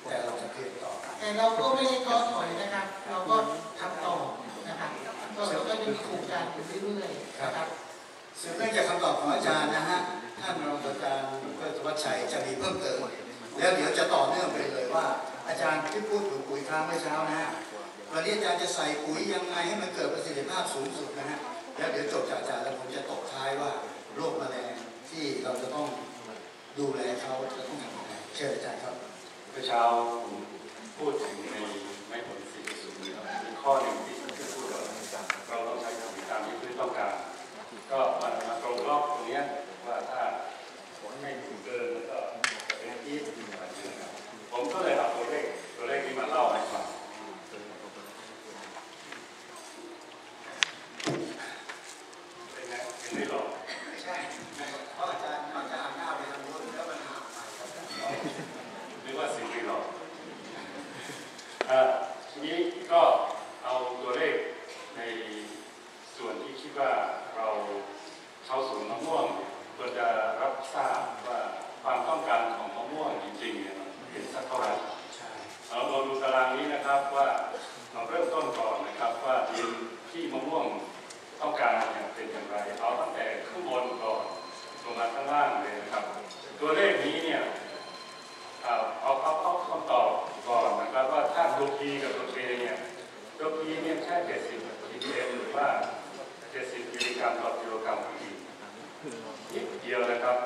แต่เราจะเพียรต่อไปแต่เราก็ไม่ได้ท้อถอยนะครับเราก็ทำต่อนะครับก็เราก็จะมีโครงการอยู่เรื่อยๆนะครับสืบเนื่องจากคำตอบของอาจารย์นะฮะท่านรองอาจารย์เพื่อวัชชัยจะมีเพิ่มเติมแล้วเดี๋ยวจะต่อเนื่องไปเลยว่าอาจารย์ที่พูดถึงปุ๋ยค้างเมื่อเช้านะฮะวันนี้อาจารย์จะใส่ปุ๋ยยังไงให้มันเกิดประสิทธิภาพสูงสุดนะฮะแล้วเดี๋ยวจบจากอาจารย์แล้วผมจะตกท้ายว่าโรคแมลงที่เราจะต้องดูแลเขาจะต้องทำยังไงเชิญอาจารย์ครับเมื่อเช้าผมพูดถึงในไม่ผล4.0นะครับมีข้อหนึ่งที่พูดว่าเราต้องใช้ปุ๋ยตามที่พืชต้องการก็มาตรงรอบตรงนี้ว่าถ้าไม่ถูกเกินก็จะเป็นที่อะไรนะครับผมก็เลยเอาตัวเลขนี้มาเล่าให้ฟังเป็นไงยังไม่หลอกใช่เพราะอาจารย์มันจะอ่านหน้าไปทางโน้นแล้วมันหาไปหรือว่าสิ่งที่หลอกทีนี้ก็เอาตัวเลขในส่วนที่คิดว่าเราชาวสวนมะม่วงควรจะรับทราบว่าความต้องการของมะม่วงจริงๆเนี่ยเป็นสักเท่าไหร่เราดูตารางนี้นะครับว่าเราเริ่มต้นก่อนนะครับว่าดินที่มะม่วงต้องการเนี่ยเป็นอย่างไรเอาตั้งแต่ข้างบนก่อนลงมาข้างล่างเลยนะครับตัวเลขนี้เนี่ยเอาคำตอบก่อนนะครับว่าถ้าตัว P กับตัว K เนี่ยตัว P เนี่ยแค่70 ppm หรือว่า70 มิลลิกรัมต่อกิโลกรัมต่อปีนิดเดียวนะครับ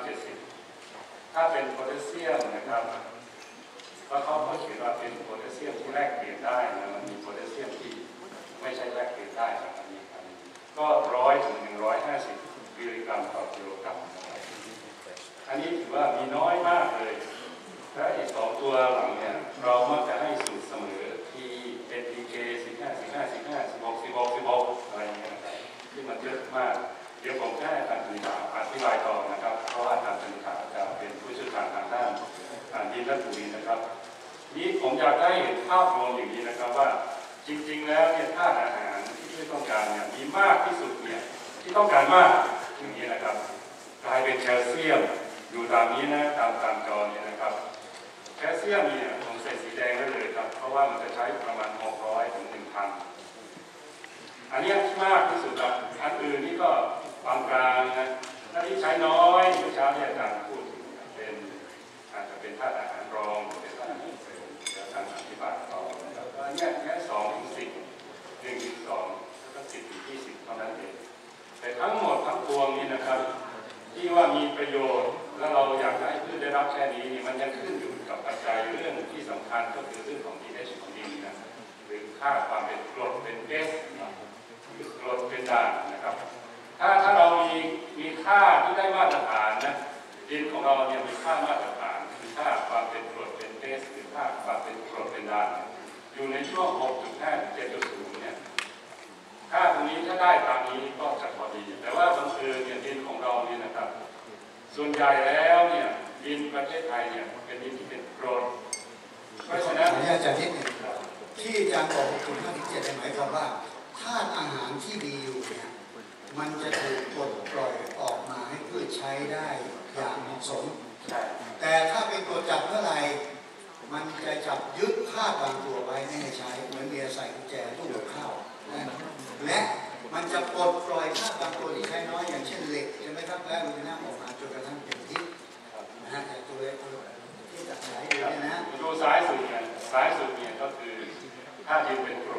70ถ้าเป็นโพแทสเซียมนะครับว่าเขาเขียนว่าเป็นโพแทสเซียมที่แลกเปลี่ยนได้นะมันมีโพแทสเซียมที่ไม่ใช่แลกเปลี่ยนได้แบบนี้ก็100 ถึง 150 มิลลิกรัมต่อกิโลกรัมอันนี้ถือว่ามีน้อยมากเลยและอีก2ตัวหลังเนี่ยเรามักจะให้สูตรเสมอที่ NPK 15 อะไรอย่างเงี้ยที่มันเยอะมากเดี๋ยวผมแค่อาจารย์ปณิธาอธิบายต่อนะครับเพราะอาจารย์ปณิธาจะเป็นผู้เชี่ยวชาญทางด้านดินและปุ๋ยนะครับนี้ผมอยากได้เห็นภาพรวมอย่างนี้นะครับว่าจริงๆแล้วเนี่ยธาตุอาหารที่พืชต้องการเนี่ยมีมากที่สุดเนี่ยที่ต้องการมากอย่างนี้นะครับกลายเป็นแคลเซียมอยู่ตามนี้นะตามจอเนี่ยนะครับแคลเซียมเนี่ยผมใส่สีแดงไว้เลยครับเพราะว่ามันจะใช้ประมาณ600 ถึง 1,000อันนี้ที่มากที่สุดครับอันอื่นนี่ก็ปานกลางนะถ้าที่ใช้น้อยเมื่อเช้าที่อาจารย์พูดถึงเป็นอาจจะเป็นธาตุอาหารรองเป็นธาตุอาหารเสริมเดี๋ยวอาจารย์อธิบายต่อนะครับว่าเนี่ย2 ถึง 10 1 ถึง 2แล้วก็10 ถึง 20เท่านั้นเองแต่ทั้งหมดทั้งปวงนี้นะครับที่ว่ามีประโยชน์และเราอยากให้พืชได้รับแค่นี้นี่มันยังขึ้นอยู่กับปัจจัยเรื่องที่สำคัญก็คือเรื่องของ pH ของดินนะหรือค่าความเป็นกรดเป็นเอสกรดเป็นด่างนะครับถ้าเรามีค่าที่ได้มาตรฐานนะดินของเราเนี่ยมีค่ามาตรฐานคือค่าความเป็นกรดเป็นเอสหรือค่าความเป็นกรดเป็นด่างอยู่ในช่วง 6.5 ถึง 7.0 เนี่ยค่าตรงนี้ถ้าได้ตามนี้ก็จะพอดีแต่ว่าบางทีเนี่ยดินของเราเนี่ยนะครับส่วนใหญ่แล้วเนี่ยดินประเทศไทยเนี่ยเป็นดินที่เป็นกรดเพราะฉะนั้นอาจารย์นิดหนึ่งที่อาจารย์บอกคุณท่านที่เจ็ดหมายความว่าธาตุอาหารที่มีอยู่เนี่ยมันจะถูกปลดปล่อยออกมาให้พืชใช้ได้อย่างเหมาะสมแต่ถ้าเป็นตัวจับเมื่อไหร่มันจะจับยึดธาตุบางตัวไว้ไม่ให้ใช้เหมือนเมียใส่กุญแจตู้กับข้าวและมันจะปลดปล่อยธาตุบางตัวที่ใช้น้อยอย่างเช่นเหล็กใช่ไหมครับและลูมินัมออกมาจนกระทั่งเป็นพิษนะฮะแต่ตัวเล็กที่จะใช้เนี่ยนะดูซ้ายสุดเนี่ยก็คือถ้าดินเป็นกร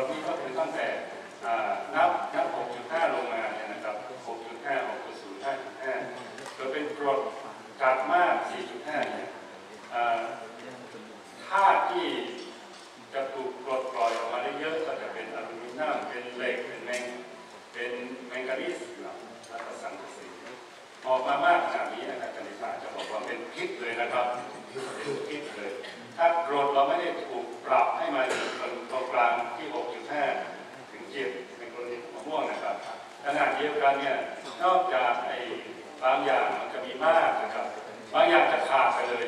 ดนี่ก็คือตั้งแต่นับ 6.5 ลงมาเนี่ยนะครับ 6.5 6.0 5.5 โดยเป็นกรดจัดมาก 4.5 เนี่ยธาตุที่จะถูกปลดปล่อยออกมาได้เยอะก็จะเป็นอลูมิเนียมเป็นเหล็กเป็นแมงกานีสและก็สังกะสีออกมามากขนาดนี้อาจารย์กนิษฐาจะบอกว่าเป็นพิษเลยนะครับเป็นพิษเลยถ้ากรดเราไม่ได้ถูกปรับให้มาอยู่ตรงกลางที่ 6.5 ถึง 7 เป็นกรณีมะม่วงนะครับขนาดเดียวกันเนี่ยนอกจากบางอย่างมันจะมีมากนะครับบางอย่างจะขาดไปเลย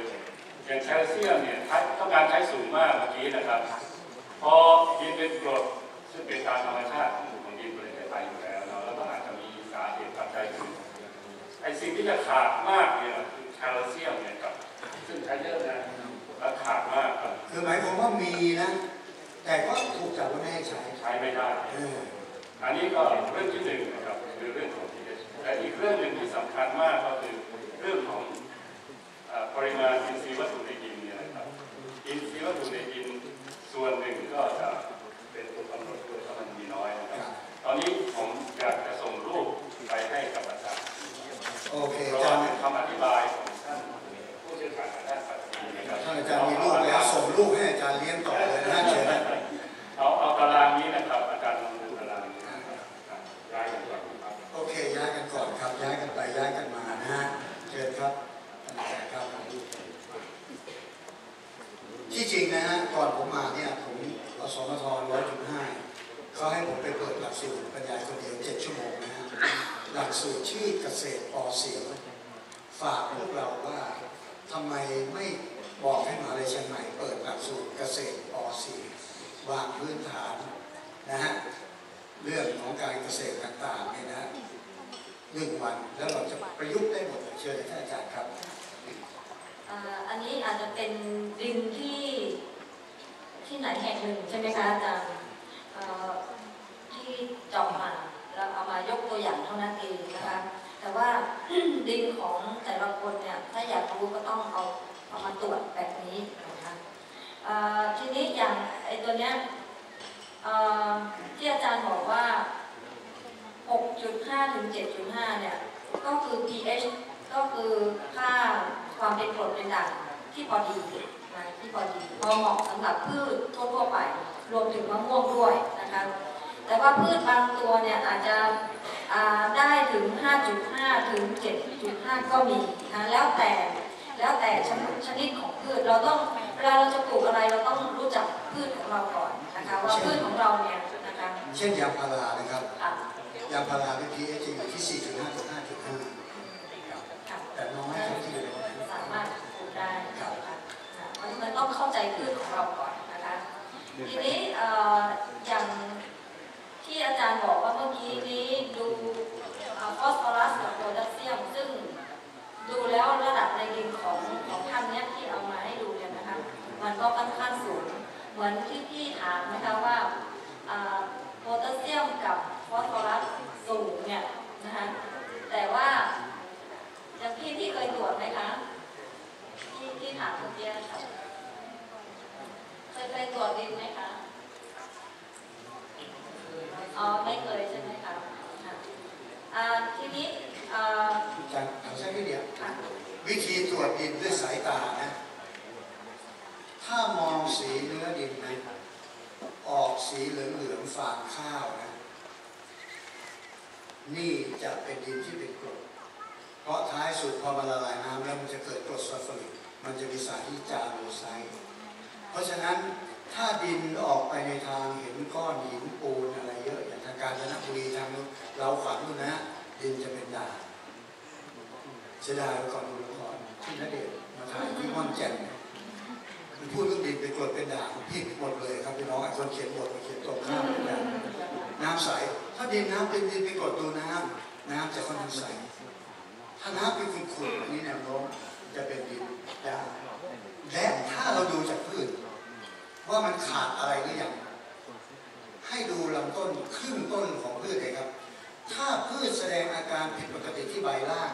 อย่างแคลเซียมเนี่ยต้องการใช้สูงมากเมื่อกี้นะครับพอดินเป็นกรดซึ่งเป็นตามธรรมชาติของดินประเทศไทยอยู่แล้วแล้วก็อาจจะมีสาร จะขาดมากเนี่ยคือแคลเซียมเนี่ยครับซึ่งใช้เยอะนะแล้วขาดมากครับคือหมายความว่ามีนะแต่ก็ถูกจับว่าไม่ให้ใช้ไม่ได้อันนี้ก็เรื่องที่หนึ่งนะครับคือเรื่องของ pH แต่อีกเรื่องหนึ่งที่สำคัญมากก็คือเรื่องของปริมาณอินทรีย์วัตถุในดินเนี่ยนะครับอินทรีย์วัตถุในดินส่วนหนึ่งก็จะเป็นตัวกำหนดด้วยถ้ามันมีน้อยนะครับตอนนี้ผมอยากจะส่งรูปไปให้กับอาจารย์โอเคเพราะว่าเป็นคำอธิบายของท่านผู้เชี่ยวชาญด้านปัจจัยนะครับท่านอาจารย์มีรูปแล้วส่งรูปให้อาจารย์เลี้ยงต่อเลยนะเชิญเอาตารางนี้นะครับอาจารย์ลองดูตารางนี้ย้ายกันก่อนครับโอเคย้ายกันก่อนครับย้ายกันไปย้ายกันมานะฮะเชิญครับท่านอาจารย์ครับที่จริงนะฮะก่อนผมมาเนี่ยผมสมท100.5เขาให้ผมไปเปิดหลักสูตรบรรยายคนเดียว7 ชั่วโมงนะฮะหลักสูตรชื่อเกษตรป.4ฝากพวกเราว่าทำไมไม่บอกให้มหาวิทยาลัยเชียงใหม่เปิดหลักสูตรเกษตรป.4วางพื้นฐานนะฮะเรื่องของการเกษตรต่างๆเนี่ยนะ1 วันแล้วเราจะประยุกต์ได้หมดเชิญท่านอาจารย์ครับอันนี้อาจจะเป็นดินที่ไหนแห่งหนึ่งใช่ไหมคะอาจารย์ที่เจาะมาแล้วเอามายกตัวอย่างเท่านั้นเองนะคะแต่ว่าดินของแต่ละคนเนี่ยถ้าอยากรู้ก็ต้องเอามาตรวจแบบนี้นะคะทีนี้อย่างไอ้ตัวเนี้ยที่อาจารย์บอกว่า 6.5 ถึง 7.5 เนี่ยก็คือ pH ก็คือค่าความเป็นกรดเป็นด่างที่พอดีนะที่พอดีพอเหมาะสำหรับพืชทั่วไปรวมถึงมะม่วงด้วยนะคะแต่ว่าพืชบางตัวเนี่ยอาจจะได้ถึง 5.5 ถึง 7.5 ก็มีนะแล้วแต่ชนิดของพืชเราต้องเวลาเราจะปลูกอะไรเราต้องรู้จักพืชของเราก่อนนะคะว่าพืชของเราเนี่ยนะคะเช่นยางพารานะครับยางพาราเป็น pH อยู่ที่ 4.5 ถึง 5.5 แต่น้อยที่สามารถปลูกได้ค่ะมันต้องเข้าใจพืชของเราก่อนนะคะทีนี้อย่างที่อาจารย์บอกว่าเมื่อกี้นี้ดูฟอสฟอรัสกับโพแทสเซียมซึ่งดูแล้วระดับในดินของท่านเนี้ยที่เอามาให้ดูเนี่ยนะคะมันก็ค่อนข้างสูงเหมือนที่พี่ถามนะคะว่าโพแทสเซียมกับฟอสฟอรัสสูงเนี่ยนะคะแต่ว่าอย่างพี่เคยตรวจไหมคะที่ถามเมื่อกี้ค่ะเคยตรวจดินไหมคะไม่เคยใช่ไหมคะทีนี้อาจารย์ขอแทรกนิดเดียววิธีตรวจดินด้วยสายตานะถ้ามองสีเนื้อดินนะออกสีเหลืองๆฟางข้าวนะนี่จะเป็นดินที่เป็นกรดเพราะท้ายสุดพอมันละลายน้ำแล้วมันจะเกิดกรดซัลฟูริกมันจะมีสารที่จาโลไซต์เพราะฉะนั้นถ้าดินออกไปในทางเห็นก้อนหินปูนอะไรเยอะอย่างทางกาญจนบุรีทางเราขวัญนู่นนะดินจะเป็นด่างเสียดายก่อนดูละครที่ณเดชน์มาถ่ายที่ม่อนแจ่มมันพูดเรื่องดินเป็นกรดเป็นด่างผิดหมดเลยครับพี่น้องคนเขียนบทเขียนตรงข้ามกันน้ำใสถ้าดินน้ำเป็นดินเป็นกรดดูน้ำจะค่อนข้างใสถ้าน้ำเป็นขุ่นๆอันนี้แนวโน้มจะเป็นดินด่างและถ้าเราดูจากพืชว่ามันขาดอะไรหรือยังให้ดูลำต้นครึ่งต้นของพืชเลยครับถ้าพืชแสดงอาการผิดปกติที่ใบล่าง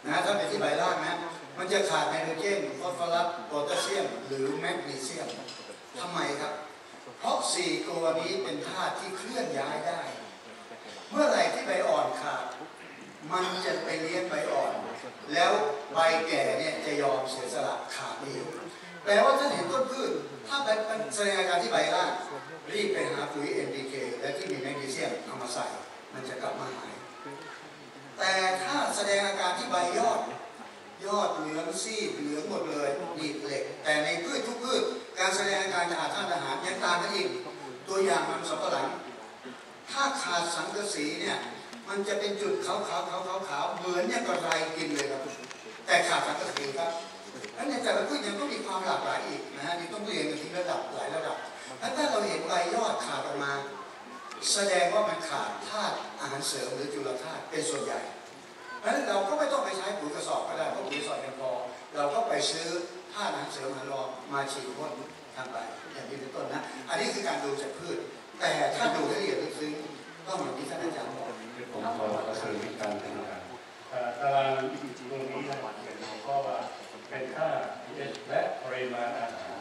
นะถ้าเป็นที่ใบล่างนะมันจะขาดไนโตรเจนฟอสฟอรัสโพแทสเซียมหรือแมกนีเซียมทำไมครับเพราะ4 ตัวนี้เป็นธาตุที่เคลื่อนย้ายได้เมื่อไหร่ที่ใบอ่อนขาดมันจะไปเลี้ยงใบอ่อนแล้วใบแก่เนี่ยจะยอมเสียสละขาดเองแปลว่าถ้าเห็นต้นพืชถ้าเป็นแสดงอาการที่ใบล่างรีบไปหาปุ๋ย NPK และที่มีแมกนีเซียมเอามาใส่มันจะกลับมาหายแต่ถ้าแสดงอาการที่ใบยอดเหลืองซีดเหลืองหมดเลยดีดเหล็กแต่ในพืชทุกพืชการแสดงอาการขาดธาตุอาหารยังต่างกันอีกตัวอย่างมันสำปะหลังถ้าขาดสังกะสีเนี่ยมันจะเป็นจุดขาวเหมือนอย่างกระไรกินเลยครับแต่ขาดสังกะสีครับแล้วในแต่ละพืชยังต้องมีความหลากหลายอีกนะฮะนี่ต้องเรียนกันที่ระดับหลายระดับถ้าเราเห็นใบยอดขาดออกมาแสดงว่ามันขาดธาตุอาหารเสริมหรือจุลธาตุเป็นส่วนใหญ่ เพราะฉะนั้นเราก็ไม่ต้องไปใช้ปุ๋ยกระสอบก็ได้เพราะปุ๋ยกระสอบยังพอเราก็ไปซื้อธาตุอาหารเสริมอาหารรองมาฉีดพ่นทางใบอย่างนี้เป็นต้นนะอันนี้คือการดูจากพืชแต่ถ้าดูให้ละเอียดลึกซึ้งต้องอย่างที่ท่านอาจารย์บอก ผมขอเสริมอีกการหนึ่งนะครับตารางตรงนี้นะครับเขียนก็ว่าเป็นค่า pH และปริมาณอาหาร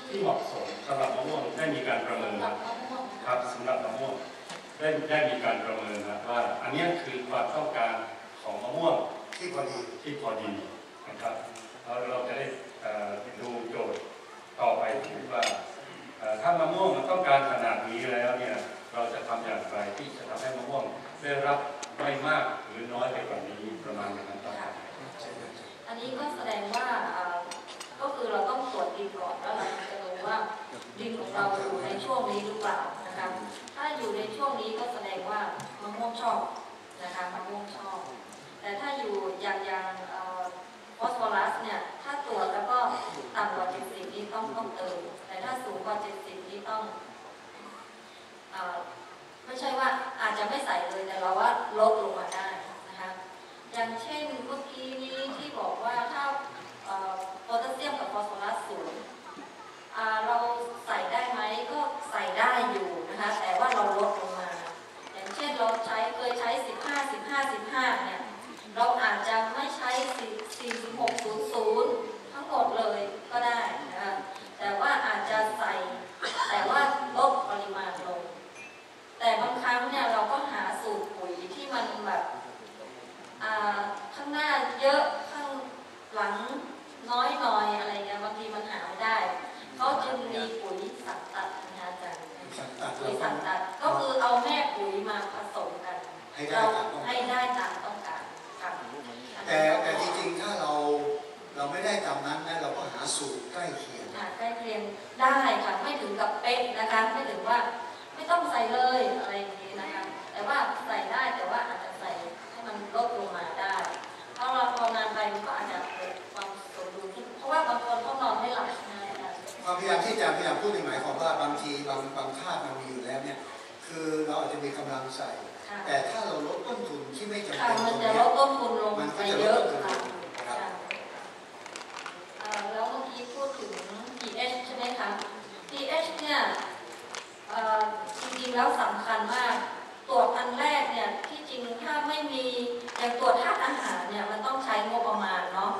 ที่เหมาะสมสำหรับมะม่วงได้มีการประเมินครับสำหรับมะม่วงได้มีการประเมินนะว่าอันนี้คือความต้องการของมะม่วงที่พอดีนะครับเราจะได้ดูโจทย์ต่อไปถึงว่าถ้ามะม่วงมันต้องการขนาดนี้แล้วเนี่ยเราจะทำอย่างไรที่จะทำให้มะม่วงได้รับไม่มากหรือน้อยไปกว่านี้ประมาณนั้นต่อไปอันนี้ก็แสดงว่าก็คือเราต้องตรวจดินก่อนแล้วเราจะรู้ว่าดินของเราอยู่ในช่วงนี้หรือเปล่านะคะถ้าอยู่ในช่วงนี้ก็แสดงว่ามะม่วงชอบนะคะมะม่วงชอบแต่ถ้าอยู่อย่างฟอสฟอรัสเนี่ยถ้าตรวจแล้วก็ต่ำกว่า70นี่ต้องเติมแต่ถ้าสูงกว่า70นี่ต้องไม่ใช่ว่าอาจจะไม่ใส่เลยแต่เราว่าลดลงมาได้นะคะอย่างเช่นเมื่อกี้นี้ที่บอกว่าถ้าโพแทสเซียมกับฟอสฟอรัสสูงเราใส่ได้ไหมก็ใส่ได้อยู่นะคะแต่ว่าเราลดลงมาอย่างเช่นเราเคยใช้15เนี่ยเราอาจจะไม่ใช้4600ทั้งหมดเลยก็ได้นะคะแต่ว่าอาจจะใส่แต่ว่าลดปริมาณลงแต่บางครั้งเนี่ยเราก็หาสูตรปุ๋ยที่มันแบบข้างหน้าเยอะข้างหลังน้อยหน่อยอะไรเงี้ยบางทีมันหาไม่ได้เขาจึงมีปุ๋ยสังตัดนะคะอาจารย์ปุ๋ยสังตัดก็คือเอาแม่ปุ๋ยมาผสมกันให้ได้ตามต้องการค่ะแต่จริงๆถ้าเราไม่ได้ตามนั้นนะเราก็หาสูตรใกล้เคียงใกล้เคียงได้ค่ะไม่ถึงกับเป๊ะนะคะไม่ถึงว่าไม่ต้องใส่เลยอะไรอย่างนี้นะคะแต่ว่าใส่ได้แต่ว่าอาจจะใส่ให้มันลดลงมาได้เพราะเราพอนานไปมันก็อาจจะเกิดความสมดุลเพราะว่าบางคนเขานอนไม่หลับนะความพยายามที่จะพยายามพูดในหมายความว่าบางทีบางธาตุมันมีอยู่แล้วเนี่ยคือเราอาจจะมีกำลังใส่แต่ถ้าเราลดต้นทุนที่ไม่จำเป็นมันจะลดต้นทุนลงไปเยอะค่ะแล้วเมื่อกี้พูดถึง pH ใช่ไหมคะ pH เนี่ยจริงๆแล้วสำคัญมากตรวจอันแรกเนี่ยที่จริงถ้าไม่มีอย่างตรวจธาตุอาหารเนี่ยมันต้องใช้งบประมาณเนาะ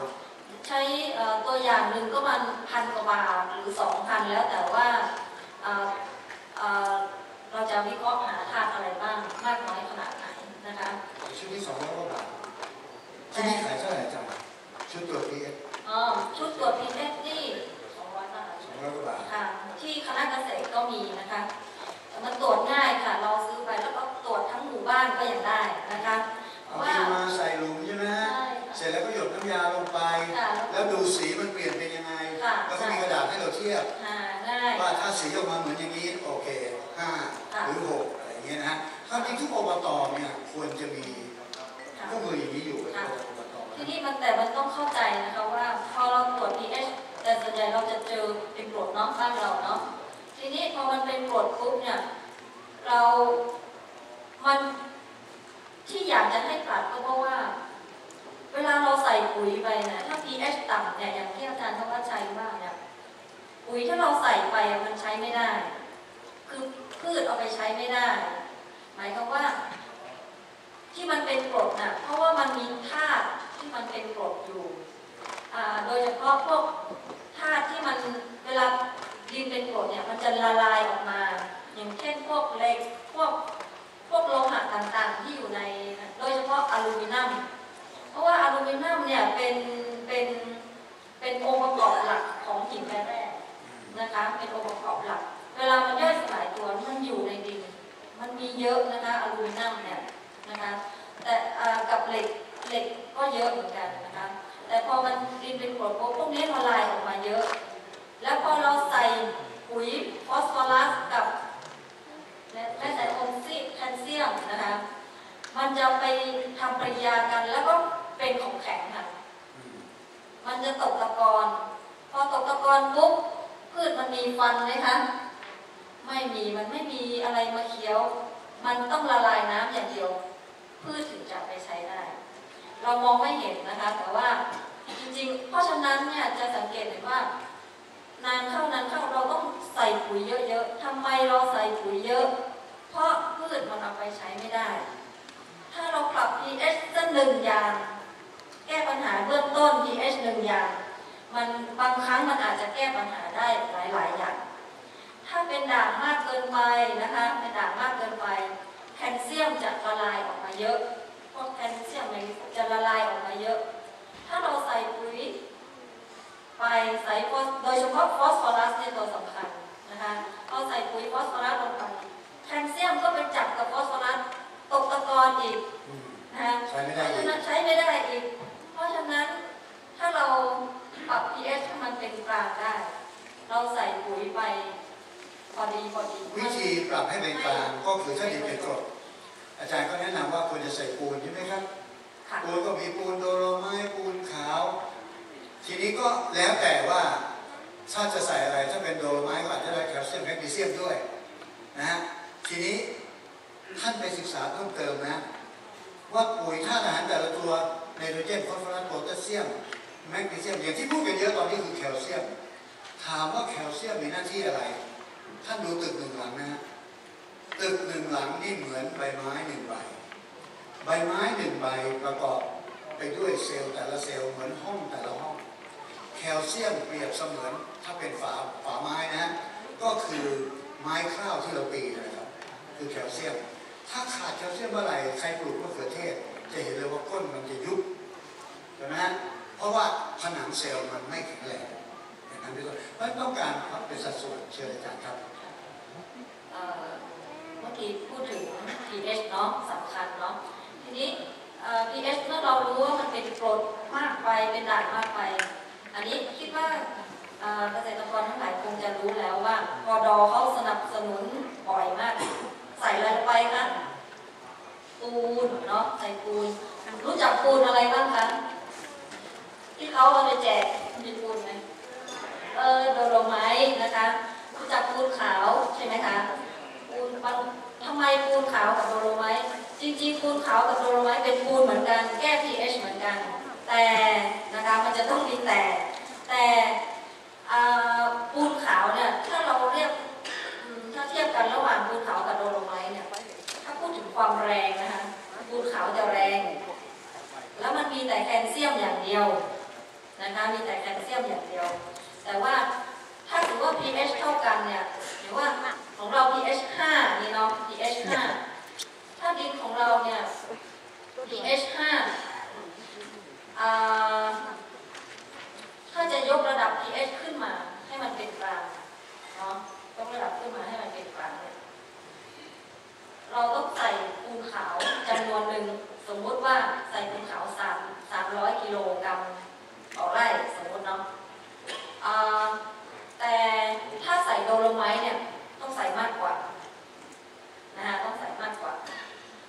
ใช้ตัวอย่างหนึ่งก็มัน1,000 กว่าบาทหรือ 2,000 แล้วแต่ว่าเราจะวิเคราะห์หาธาตุอะไรบ้างมากน้อยขนาดไหนนะคะชุดที่200 กว่าบาทชุดนี้ขายเท่าไหร่จังชุดตรวจ pH ชุดตรวจ pH นี่200 บาทค่ะที่คณะเกษตรก็มีนะคะมันตรวจง่ายค่ะเราซื้อไปแล้วก็ตรวจทั้งหมู่บ้านก็ยังได้นะคะว่ามาใส่หลุมใช่ไหมเสร็จแล้วก็หยดน้ำยาลงไปแล้วดูสีมันเปลี่ยนเป็นยังไงแล้วก็มีกระดาษให้เราเทียบว่าถ้าสีออกมาเหมือนอย่างนี้โอเค5หรือ6อะไรอย่างเงี้ยนะความจริงทุกอบตเนี่ยควรจะมีเครื่องมืออย่างนี้อยู่ทีนี้มันต้องเข้าใจนะคะว่าพอเราตรวจ pH แต่ส่วนใหญ่เราจะเจอเป็นกรดเนาะบ้านเราเนาะทีนี้พอมันเป็นกรดปุ๊บเนี่ยมันที่อยากจะให้ตัดก็เพราะว่าเวลาเราใส่ปุ๋ยไปเนี่ยถ้า pH ต่ำเนี่ยอย่างที่อาจารย์เขาว่าใช้ว่าเนี่ยปุ๋ยถ้าเราใส่ไปมันใช้ไม่ได้คือพืชเอาไปใช้ไม่ได้หมายความว่าที่มันเป็นกรดน่ะเพราะว่ามันมีธาตุที่มันเป็นกรดอยู่โดยเฉพาะพวกธาตุที่มันเวลาดินเป็นกรดเนี่ยมันจะละลายออกมาอย่างเช่นพวกเหล็กพวกโลหะต่างๆที่อยู่ในโดยเฉพาะอลูมิเนียมเพราะว่าอลูมิเนียมเนี่ยเป็นองค์ประกอบหลักของหินแร่นะคะเป็นองค์ประกอบหลักเวลามันย่อยสลายตัวมันอยู่ในดินมันมีเยอะนะคะอลูมิเนียมเนี่ยนะคะแต่กับเหล็กก็เยอะเหมือนกันนะคะแต่พอมันดินเป็นกรดพวกนี้ละลายออกมาเยอะแล้วพอเราใส่ปุ๋ยฟอสฟอรัสกับและใส่แคลเซียมนะคะมันจะไปทำปฏิกิริยากันแล้วก็เป็นของแข็งค่ะมันจะตกตะกอนพอตกตะกอนปุ๊บพืชมันมีฟันไหมคะมันไม่มีอะไรมาเคี้ยวมันต้องละลายน้ำอย่างเดียวพืชถึงจะไปใช้ได้ เรามองไม่เห็นนะคะแต่ว่าจริงๆเพราะฉะนั้นเนี่ยจะสังเกตเห็นว่านานเข้เราต้องใส่ปุ๋ยเยอะๆทำไมเราใส่ปุ๋ยเยอะเพราะพืชมันเอาไปใช้ไม่ได้ถ้าเราปรับ pH สักหนึ่งอย่างแก้ปัญหาเบื้องต้น pH หนึ่งอย่างมันบางครั้งมันอาจจะแก้ปัญหาได้หลายๆอย่างถ้าเป็นด่างมากเกินไปนะคะเป็นด่างมากเกินไปแคลเซียมจะละลายออกมาเยอะเพราะแคลเซียมจะละลายออกมาเยอะถ้าเราใส่ปุ๋ยไปใส่โดยเฉพาะฟอสฟอรัสเนี่ยตัวสำคัญนะคะเอาใส่ปุ๋ยฟอสฟอรัสลงไปแคลเซียมก็ไปจับกับฟอสฟอรัสตกตะกอนอีกนะคะเพราะฉะนั้นใช้ไม่ได้อีกเพราะฉะนั้นถ้าเราปรับ pH ให้มันเป็นกลางได้เราใส่ปุ๋ยไปพอดีวิธีปรับให้เป็นกลางก็คือถ้าดินเป็นกรดอาจารย์ก็แนะนำว่าควรจะใส่ปูนใช่ไหมครับปูนก็มีปูนโดโลไมต์ปูนขาวทีนี้ก็แล้วแต่ว่าถ้าจะใส่อะไรถ้าเป็นโดโลไมต์ก็อาจจะได้แคลเซียมแมกนีเซียมด้วยนะฮะทีนี้ท่านไปศึกษาเพิ่มเติมนะว่าปุ๋ยธาตุอาหารแต่ละตัวไนโตรเจนฟอสฟอรัสโพแทสเซียมแมกนีเซียมอย่างที่พูดกันเยอะตอนนี้คือแคลเซียมถามว่าแคลเซียมมีหน้าที่อะไรท่านดูตึกหนึ่งหลังนะฮะตึกหนึ่งหลังนี่เหมือนใบไม้หนึ่งใบใบไม้หนึ่งใบประกอบไปด้วยเซลล์แต่ละเซลล์เหมือนห้องแต่ละห้องแคลเซียมเปรียบเสมือนถ้าเป็นฝาไม้นะก็คือไม้ข้าวที่เราตีนะครับคือแคลเซียมถ้าขาดแคลเซียมเมื่อไหร่ใครปลูกมะเขือเทศจะเห็นเลยว่าก้นมันจะยุบใช่ไหมฮะเพราะว่าผนังเซลล์มันไม่แข็งแรงอย่างนั้นเป็นต้นเพราะต้องการปรับเป็นสัดส่วนเชิญอาจารย์ครับเมื่อกี้พูดถึง pH เนาะสำคัญเนาะทีนี้pH เมื่อเรารู้ว่ามันเป็นกรดมากไปเป็นด่างมากไปอันนี้คิดว่าเกษตรกรทั้งหลายคงจะรู้แล้วว่าพดเขาสนับสนุนบ่อยมากใส่อะไรลงไปคะปูนเนาะใส่ปูนรู้จักปูนอะไรบ้างคะที่เขาเอาไปแจกมีปูนไหมโดโลไมต์นะคะรู้จักปูนขาวใช่ไหมคะปูนทำไมปูนขาวกับโดโลไมต์จริงๆปูนขาวกับโดโลไมต์เป็นปูนเหมือนกันแก้ pH เหมือนกันแต่นะคะมันจะต้องมีแต่ปูนขาวเนี่ยถ้าเราเรียกถ้าเทียบกันระหว่างปูนขาวกับโดโลไมต์เนี่ยถ้าพูดถึงความแรงนะคะปูนขาวจะแรงแล้วมันมีแต่แคลเซียมอย่างเดียวนะคะมีแต่แคลเซียมอย่างเดียวแต่ว่าถ้าถือว่า pH เท่ากันเนี่ยหรือว่าของเรา pH 5นี่เนาะ pH 5ถ้าดินของเราเนี่ย pH 5ถ้าจะยกระดับ pH ขึ้นมาให้มันเป็นกลางเนาะยกระดับขึ้นมาให้มันเป็นกลางเนี่ยเราต้องใส่ปูนขาวจำนวนหนึ่งสมมติว่าใส่ปูนขาว300 กิโลกรัมต่อไร่สมมติเนาะแต่ถ้าใส่โดโลไมต์เนี่ยต้องใส่มากกว่านะคะต้องใส่มากกว่า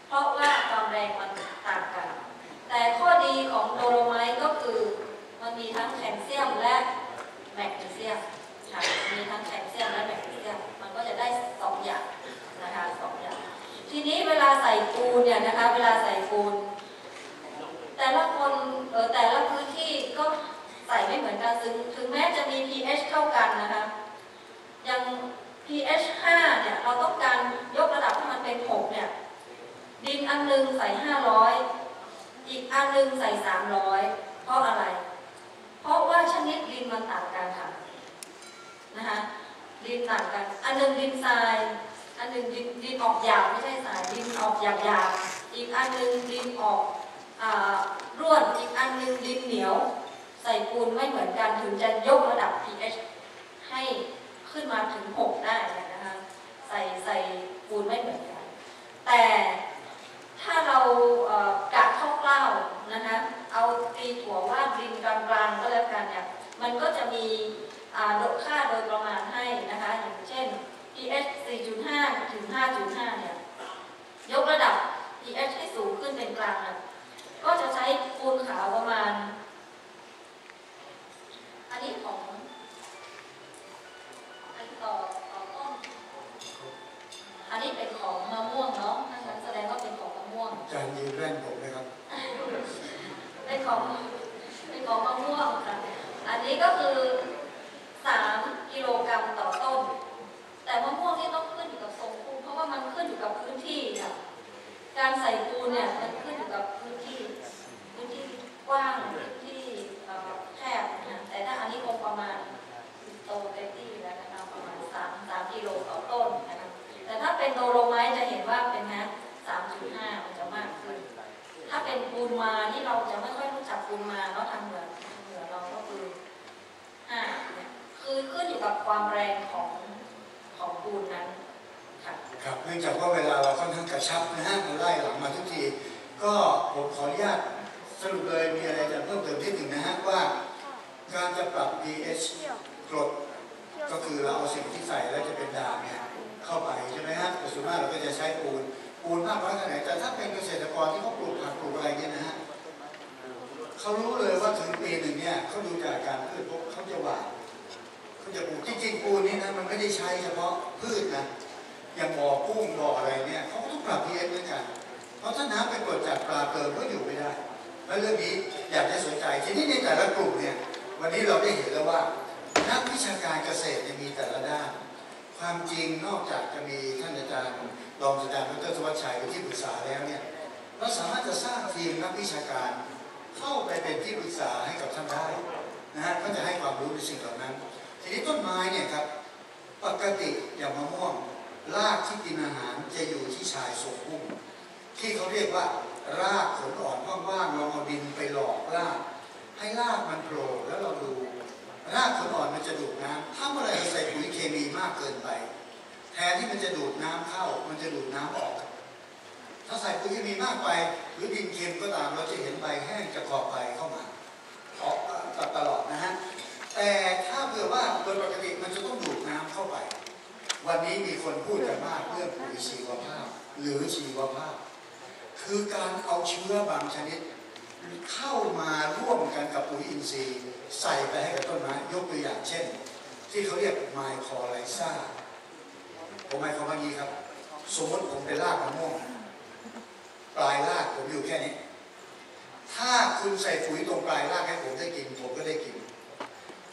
เพราะว่าความแรงมันต่างกันแต่ข้อดีของโดโลไมต์ก็คือมันมีทั้งแคลเซียมและแมกนีเซียมค่ะมีทั้งแคลเซียมและแมกนีเซียมมันก็จะได้2อย่างนะคะ2อย่างทีนี้เวลาใส่ปูนเนี่ยนะคะเวลาใส่ปูนแต่ละคนแต่ละพื้นที่ก็ใส่ไม่เหมือนกันถึงแม้จะมี pH เท่ากันนะคะอย่าง pH 5เนี่ยเราต้องการยกระดับให้มันเป็น6เนี่ยดินอันนึงใส่500อีกอันนึงใส่300เพราะอะไรเพราะว่าชนิดดินมันต่างกันค่ะนะคะดินต่างกันอันนึงดินทรายอันนึงดินออกหยาบไม่ใช่ทรายดินออกหยาบอีกอันนึงดินออกร่วนอีกอันนึงดินเหนียวใส่ปูนไม่เหมือนกันถึงจะยกระดับ pH ให้ขึ้นมาถึง6ได้นะคะใส่ปูนไม่เหมือนกันแต่ถ้าเรากะคร่าวๆนะคะเอาตีถั่วว่าดินกลางๆก็แล้วกันเนี่ยมันก็จะมีค่าโดยประมาณให้นะคะอย่างเช่น pH 4.5 ถึง 5.5 เนี่ยยกระดับ pH ให้สูงขึ้นเป็นกลางนะก็จะใช้ปูนขาวประมาณอันนี้ของต่อต้นอันนี้เป็นของมะม่วงเนาะนั่นแสดงว่าเป็นของมะม่วง อาจารย์ยืนแว่นผมเลยครับ เป็นของมะม่วงค่ะอันนี้ก็คือ3 กิโลกรัมต่อต้นแต่มะม่วงนี่ต้องขึ้นอยู่กับทรงปูนเพราะว่ามันขึ้นอยู่กับพื้นที่ค่ะการใส่ปูนเนี่ยมันขึ้นอยู่กับพื้นที่กว้างพื้นที่แคบนะแต่ถ้าอันนี้คงประมาณโตเต็มที่แล้วนะคะประมาณ3 กิโลต่อต้นนะคะแต่ถ้าเป็นโดโลไมต์จะเห็นว่าเป็นนะ 3.5 มันจะมากขึ้นถ้าเป็นปูนมาที่เราจะไม่ค่อยรู้จักปูนมาเนาะทางเหนือเราก็คือ5เนี่ยคือขึ้นอยู่กับความแรงของปูนนั้นค่ะครับเนื่องจากว่าเวลาเราค่อนข้างกระชับนะฮะเราไล่หลังมาทุกทีก็ผมขออนุญาตสรุปเลยมีอะไรจะเพิ่มเติมนิดหนึ่งนะฮะว่าการจะปรับ pH กรดก็คือเราเอาสิ่งที่ใส่แล้วจะเป็นด่างเนี่ยเข้าไปใช่ไหมฮะแต่ส่วนมากเราก็จะใช้ปูนมากน้อยแค่ไหนแต่ถ้าเป็นเกษตรกรที่เขาปลูกผักปลูกอะไรเนี่ยนะฮะเขารู้เลยว่าถึงปีหนึ่งเนี่ยเขาดูจากการพืชเขาจะหว่านเขาจะปลูกจริงๆปูนนี่นะมันไม่ได้ใช้เฉพาะพืชนะอย่างบ่อกุ้งบ่ออะไรเนี่ยเขาต้องปรับ pH เหมือนกันเพราะถ้าน้ำเป็นกรดจากปลาเกินก็อยู่ไม่ได้และเรื่องนี้อยากจะสนใจทีนี้ในแต่ละกลุ่มเนี่ยวันนี้เราได้เห็นแล้วว่านักวิชาการเกษตรมีแต่ละด้านความจริงนอกจากจะมีท่านอาจารย์รองศาสตราจารย์ดร.ธวัชชัยเป็นที่ปรึกษาแล้วเนี่ยเราสามารถจะสร้างทีมนักวิชาการเข้าไปเป็นที่ปรึกษาให้กับท่านได้นะฮะก็จะให้ความรู้ในสิ่งเหล่านั้นทีนี้ต้นไม้เนี่ยครับปกติอย่างมะม่วงรากที่กินอาหารจะอยู่ที่ชายทรงพุ่มที่เขาเรียกว่ารากขนอ่อนว่างๆเราเอาดินไปหลอกรากให้รากมันโผล่แล้วเราดูรากขนอ่อนมันจะดูดน้ำถ้าเมื่อไรเราใส่ปุ๋ยเคมีมากเกินไปแทนที่มันจะดูดน้ำเข้ามันจะดูดน้ำออกถ้าใส่ปุ๋ยเคมีมากไปหรือดินเค็มก็ตามเราจะเห็นใบแห้งจากขอบใบเข้ามาออกตลอดนะฮะแต่ถ้าเผื่อว่าโดยปกติมันจะต้องดูดน้ำเข้าไปวันนี้มีคนพูดกันมากเรื่องปุ๋ยชีวภาพหรือชีวภาพคือการเอาเชื้อบางชนิดเข้ามาร่วมกันกับปุ๋ยอินทรีย์ใส่ไปให้กับต้นไม้ยกตัวอย่างเช่นที่เขาเรียกไมโครไลซ่าผมหมายความว่างี้ครับสมมติผมเป็นรากมะม่วงปลายรากผมอยู่แค่นี้ถ้าคุณใส่ปุ๋ยตรงปลายรากให้ผมได้กินผมก็ได้กิน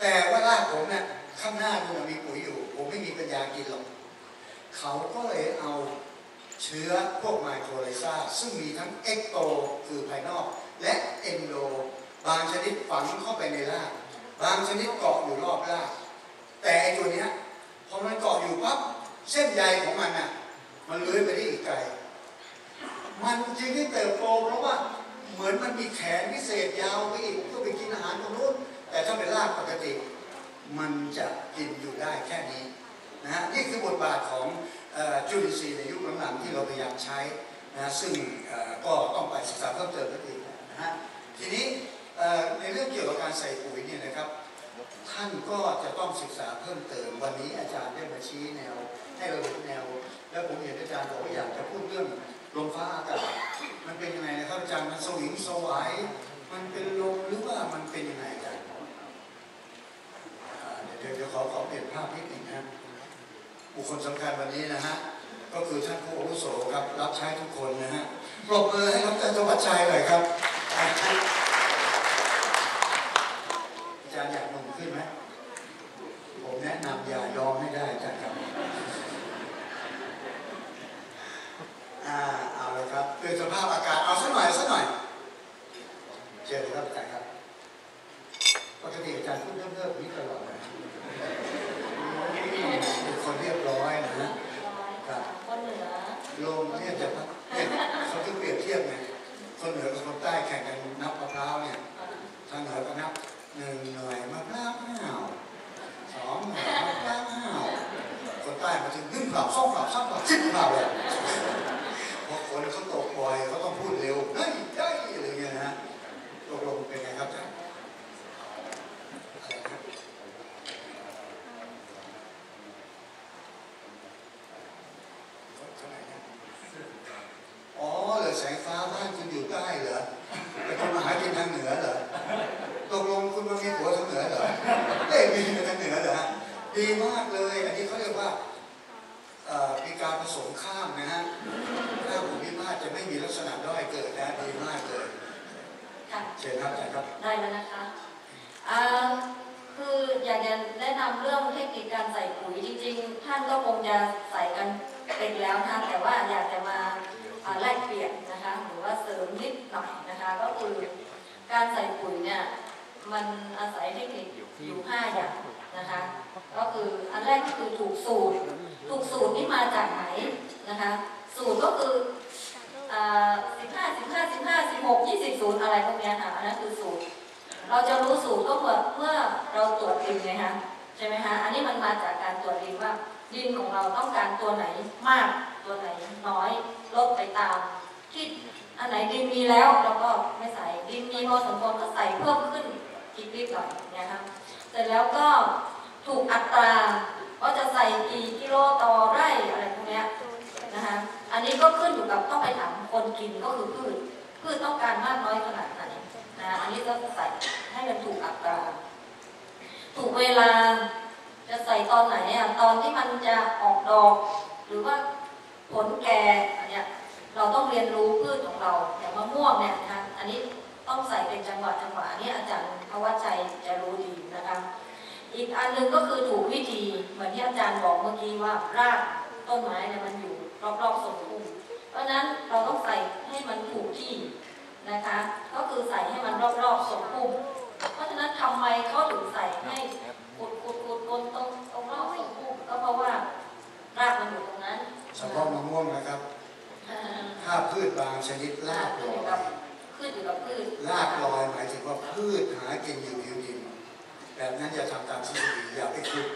แต่ว่ารากผมเนี่ยข้างหน้ามันมีปุ๋ยอยู่ผมไม่มีปัญญากินหรอกเขาก็เลยเอาเชื้อพวกไมโครไลซ่าซึ่งมีทั้งเอ็กโตคือภายนอกและเอนโดบางชนิดฝังเข้าไปในรากบางชนิดเกาะอยู่รอบรากแต่ไอตัวเนี้ยพอมันเกาะอยู่ปั๊บเส้นใยของมันอ่ะมันเลื้อยไปได้อีกไกลมันจึงได้เติบโตเพราะว่าเหมือนมันมีแขนพิเศษยาวไปอีกเพื่อไปกินอาหารตรงนู้นแต่ถ้าเป็นรากปกติมันจะกินอยู่ได้แค่นี้นะฮะนี่คือบทบาทของจุลินทรีย์ในยุคหลังๆที่เราพยายามใช้นะซึ่งก็ต้องไปศึกษาเพิ่มเติมกันอีกนะฮะทีนี้ในเรื่องเกี่ยวกับการใส่ปุ๋ยเนี่ยนะครับท่านก็จะต้องศึกษาเพิ่มเติมวันนี้อาจารย์ได้มาชี้แนวให้เราเห็นแนวแล้วผมเห็นอาจารย์บอกว่าอยากจะพูดเรื่องลมฟ้าอากาศมันเป็นยังไงนะครับอาจารย์มันสวิงสวายมันเป็นลมหรือว่ามันเป็นยังไงอาจารย์เดี๋ยวขอเปลี่ยนภาพนิดหนึ่งนะบุคคลสำคัญวันนี้นะฮะก็คือท่านผู้อาวุโสครับรับใช้ทุกคนนะฮะปรบมือให้ดร.ธวัชชัยหน่อยครับอาจารย์อยากนุ่มขึ้นไหมผมแนะนำอย่ายอมให้ได้อาจารย์ครับเอาเลยครับเปลี่ยนสภาพอากาศเอาสักหน่อยเชิญเลยครับอาจารย์ครับปกติอาจารย์พูดเริ่มนี้ตลอดเลยเป็นคนเรียบร้อยนะครับคนเหนือลมเนี่ยจะเขาจะเปรียบเทียบไงคนเหนือกับคนใต้แข่งกันนับมะพร้าวเนี่ยทางเหนือก็นับ1 หน่วยมะพร้าวห่าว2 หน่วยมะพร้าวห่าวคนใต้มาถึง1 เปล่า2 เปล่า3 เปล่า10 เปล่าเลยพอคนเขาตกบ่อยเขาต้องพูดเร็วเฮ้ยอะไรเงี้ยนะตกลงเป็นไงครับอาจารย์อ๋อเหรอแสงฟ้าบ้านคุณอยู่ใต้เหรอไปทำอาหารกินทางเหนือเหรอตกลงคุณมามีผัวทางเหนือเหรอมีทางเหนือเหรอดีมากเลยอันนี้เขาเรียกว่ามีการผสมข้ามนะฮะข้ามภูมิภาคจะไม่มีลักษณะด้อยเกิดนะดีมากเลย ค่ะ เชิญครับอาจารย์ครับ ได้แล้วนะคะคืออยากจะแนะนำเรื่องเทคนิคการใส่ปุ๋ยจริงๆท่านก็คงจะใส่กันเป็นแล้วนะแต่ว่าอยากจะมาแลกเปลี่ยนนะคะหรือว่าเสริมนิดหน่อยนะคะก็คือการใส่ปุ๋ยเนี่ยมันอาศัยเทคนิคอยู่5อย่างนะคะก็คืออันแรกก็คือถูกสูตรนี่มาจากไหนนะคะสูตรก็คือ15 16 20 0อะไรพวกนี้ค่ะอันนั้นคือสูตรเราจะรู้สูตรก็เมื่อเราตรวจดินไงคะใช่ไหมคะอันนี้มันมาจากการตรวจดินว่าดินของเราต้องการตัวไหนมากตัวไหนน้อยลดไปตามที่อันไหนดินมีแล้วเราก็ไม่ใส่ดินมีพอสมควรก็ใส่เพิ่มขึ้นอีกนิดหน่อยนะคะเสร็จแล้วก็ถูกอัตราว่าจะใส่กี่กิโลต่อไร่อะไรพวกนี้นะคะอันนี้ก็ขึ้นอยู่กับต้องไปถามคนกินก็คือพืชต้องการมากน้อยขนาดไหนนะอันนี้ก็ใส่ให้มันถูกอัตราถูกเวลาจะใส่ตอนไหนอ่ะตอนที่มันจะออกดอกหรือว่าผลแก่อันเนี้ยเราต้องเรียนรู้พืชของเราอย่างมะม่วงเนี่ยนะคะอันนี้ต้องใส่เป็นจังหวะอันนี้อาจารย์ภาวะใจจะรู้ดีนะคะอีกอันนึงก็คือถูกวิธีเหมือนที่อาจารย์บอกเมื่อกี้ว่ารากต้นไม้เนี่ยมันอยู่รอบๆทรงพุ่มเพราะนั้นเราต้องใส่ให้มันถูกที่นะคะก็คือใส่ให้มันรอบๆทรงพุ่มเพราะฉะนั้นทำไมเขาถึงใส่ให้ขุดตรงรอบทรงพุ่มก็เพราะว่ารากมันอยู่ตรงนั้นเฉพาะมะม่วงนะครับถ้าพืชบางชนิดรากลอยพืชอยู่กับพืชรากลอยหมายถึงว่าพืชหากินอยู่ผิวดินแบบนั้นอย่าทำตามทฤษฎีอย่าไปขุด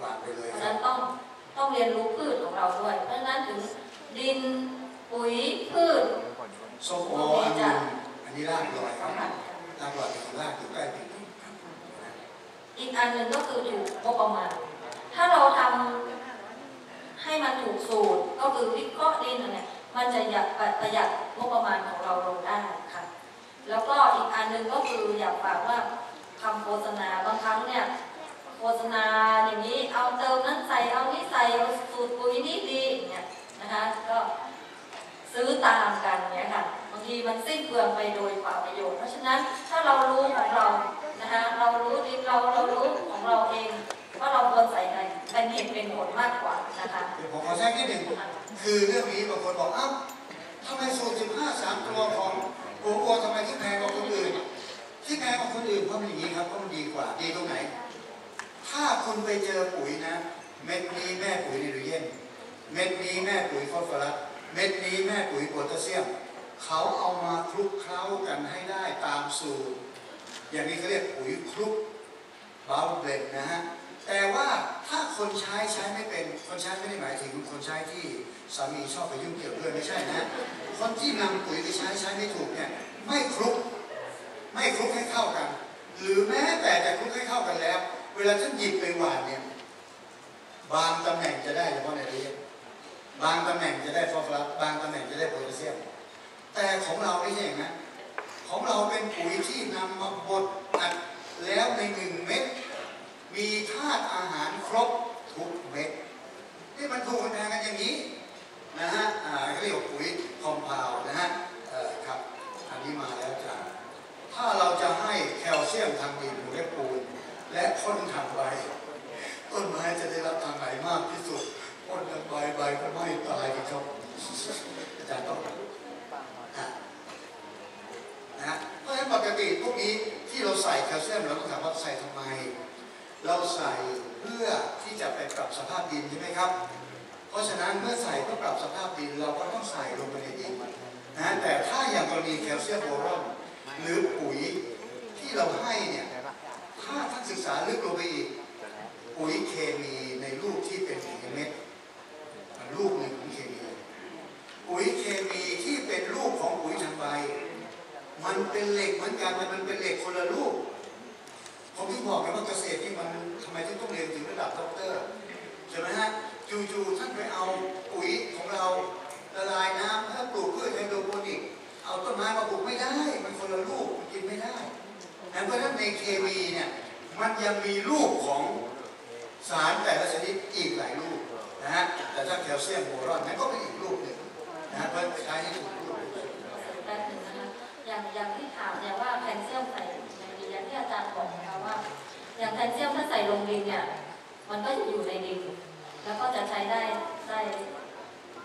วางไปเลยเพราะฉะนั้นต้องเรียนรู้พืชของเราด้วยเพราะฉะนั้นถึงดินปุ๋ยพืชส้มโออันนี้รากลอยครับรากลอยเป็นรากอยู่ใกล้ผิวอีกอันหนึ่งก็คือถูกงบประมาณถ้าเราทำให้มันถูกสูตรก็คือวิเคราะห์ดินเนี่ยมันจะประหยัดงบประมาณของเราลงได้ค่ะแล้วก็อีกอันหนึ่งก็คืออยากฝากว่าคำโฆษณาบางครั้งเนี่ยโฆษณาอย่างนี้เอาเติมนั้นใส่เอานี้ใส่เอาสูตรปุ๋ยนี้ดีเนี่ยนะคะก็ซื้อตามกันเนี่ยค่ะบางทีมันสิ้นเปลืองไปโดยเปล่าประโยชน์เพราะฉะนั้นถ้าเรารู้ของเรานะคะเรารู้ดินเรารู้ของเราเองว่าเราควรใส่อะไรเป็นเหตุเป็นผลมากกว่านะคะผมขอแทรกนิดหนึ่งคือเรื่องนี้บางคนบอกอ้าวทำไมสูตร15 3 ตัวของโกโก้ทำไมที่แพงกว่าคนอื่นที่แพงกว่าคนอื่นเพราะมันอย่างนี้ครับเพราะมันดีกว่าดีตรงไหนถ้าคุณไปเจอปุ๋ยนะเม็ดนี้แม่ปุ๋ยไนโตรเจนเม็ดนี้แม่ปุ๋ยฟอสฟอรัสเม็ดนี้แม่ปุ๋ยโพแทสเซียมเขาเอามาคลุกเคล้ากันให้ได้ตามสูตรอย่างนี้เขาเรียกปุ๋ยคลุกบาลเบนนะฮะแต่ว่าถ้าคนใช้ไม่เป็นคนใช้ไม่ได้หมายถึงคนใช้ที่สามีชอบไปยุ่งเกี่ยวด้วยไม่ใช่นะคนที่นำปุ๋ยไปใช้ไม่ถูกเนี่ยไม่คลุกให้เข้ากันหรือแม้แต่จะคลุกให้เข้ากันแล้วเวลาท่านหยิบไปหว่านเนี่ยบางตำแหน่งจะได้เฉพาะในเรียบางตำแหน่งจะได้ฟอสฟอรัสบางตำแหน่งจะได้โพแทสเซียมแต่ของเราไม่ใช่อย่างนั้นของเราเป็นปุ๋ยที่นำมาบดอัดแล้วใน1 เม็ดมีธาตุอาหารครบทุกเม็ดนี่มันถูกกันแทนกันอย่างนี้นะฮะเขาเรียกว่าปุ๋ยคอมเพลนะฮะครับอันนี้มาแล้วจ้ะถ้าเราจะให้แคลเซียมทางดินและปูนและพ่นทางใบต้นไม้จะได้รับทางไหนมากที่สุดพ่นทางใบก็ไม่ตายครับอาจารย์ต้องนะเพราะฉะนั้นปกติพวกนี้ที่เราใส่แคลเซียมเราต้องถามว่าใส่ทำไมเราใส่เพื่อที่จะไปปรับสภาพดินใช่ไหมครับเพราะฉะนั้นเมื่อใส่เพื่อปรับสภาพดินเราก็ต้องใส่ลงไปในดินนะแต่ถ้าอย่างกรณีแคลเซียมโบรอนหรือปุ๋ยที่เราให้เนี่ยถ้าท่านศึกษาลึกลงไปอีกปุ๋ยเคมีในลูกที่เป็นเม็ดลูกหนึ่งของเคมีปุ๋ยเคมีที่เป็นลูกของปุ๋ยทางใบมันเป็นเหล็กเหมือนกันมันเป็นเหล็กคนละลูกผมที่บอกกันว่าเกษตรนี่มันทำไมถึงต้องเรียนถึงระดับด็อกเตอร์ใช่ไหมฮะจู่ๆท่านไปเอาปุ๋ยของเราละลายน้ำแล้วปลูกพืชไฮโดรโปนิกเอาต้นไม้มาปลูกไม่ได้มันคนละลูกมันกินไม่ได้เพราะฉะนั้นในเคมีเนี่ยมันยังมีลูกของสารแต่ละชนิดอีกหลายลูกนะฮะแต่ถ้าแคลเซียมโบรอนนั้นก็เป็นอีกลูกหนึ่งนะเพื่อใช้ให้ถูกลูกแบบหนึ่งนะคะอย่างที่ถาม ลงดินเนี่ยมันก็จะอยู่ในดินแล้วก็จะใช้ได้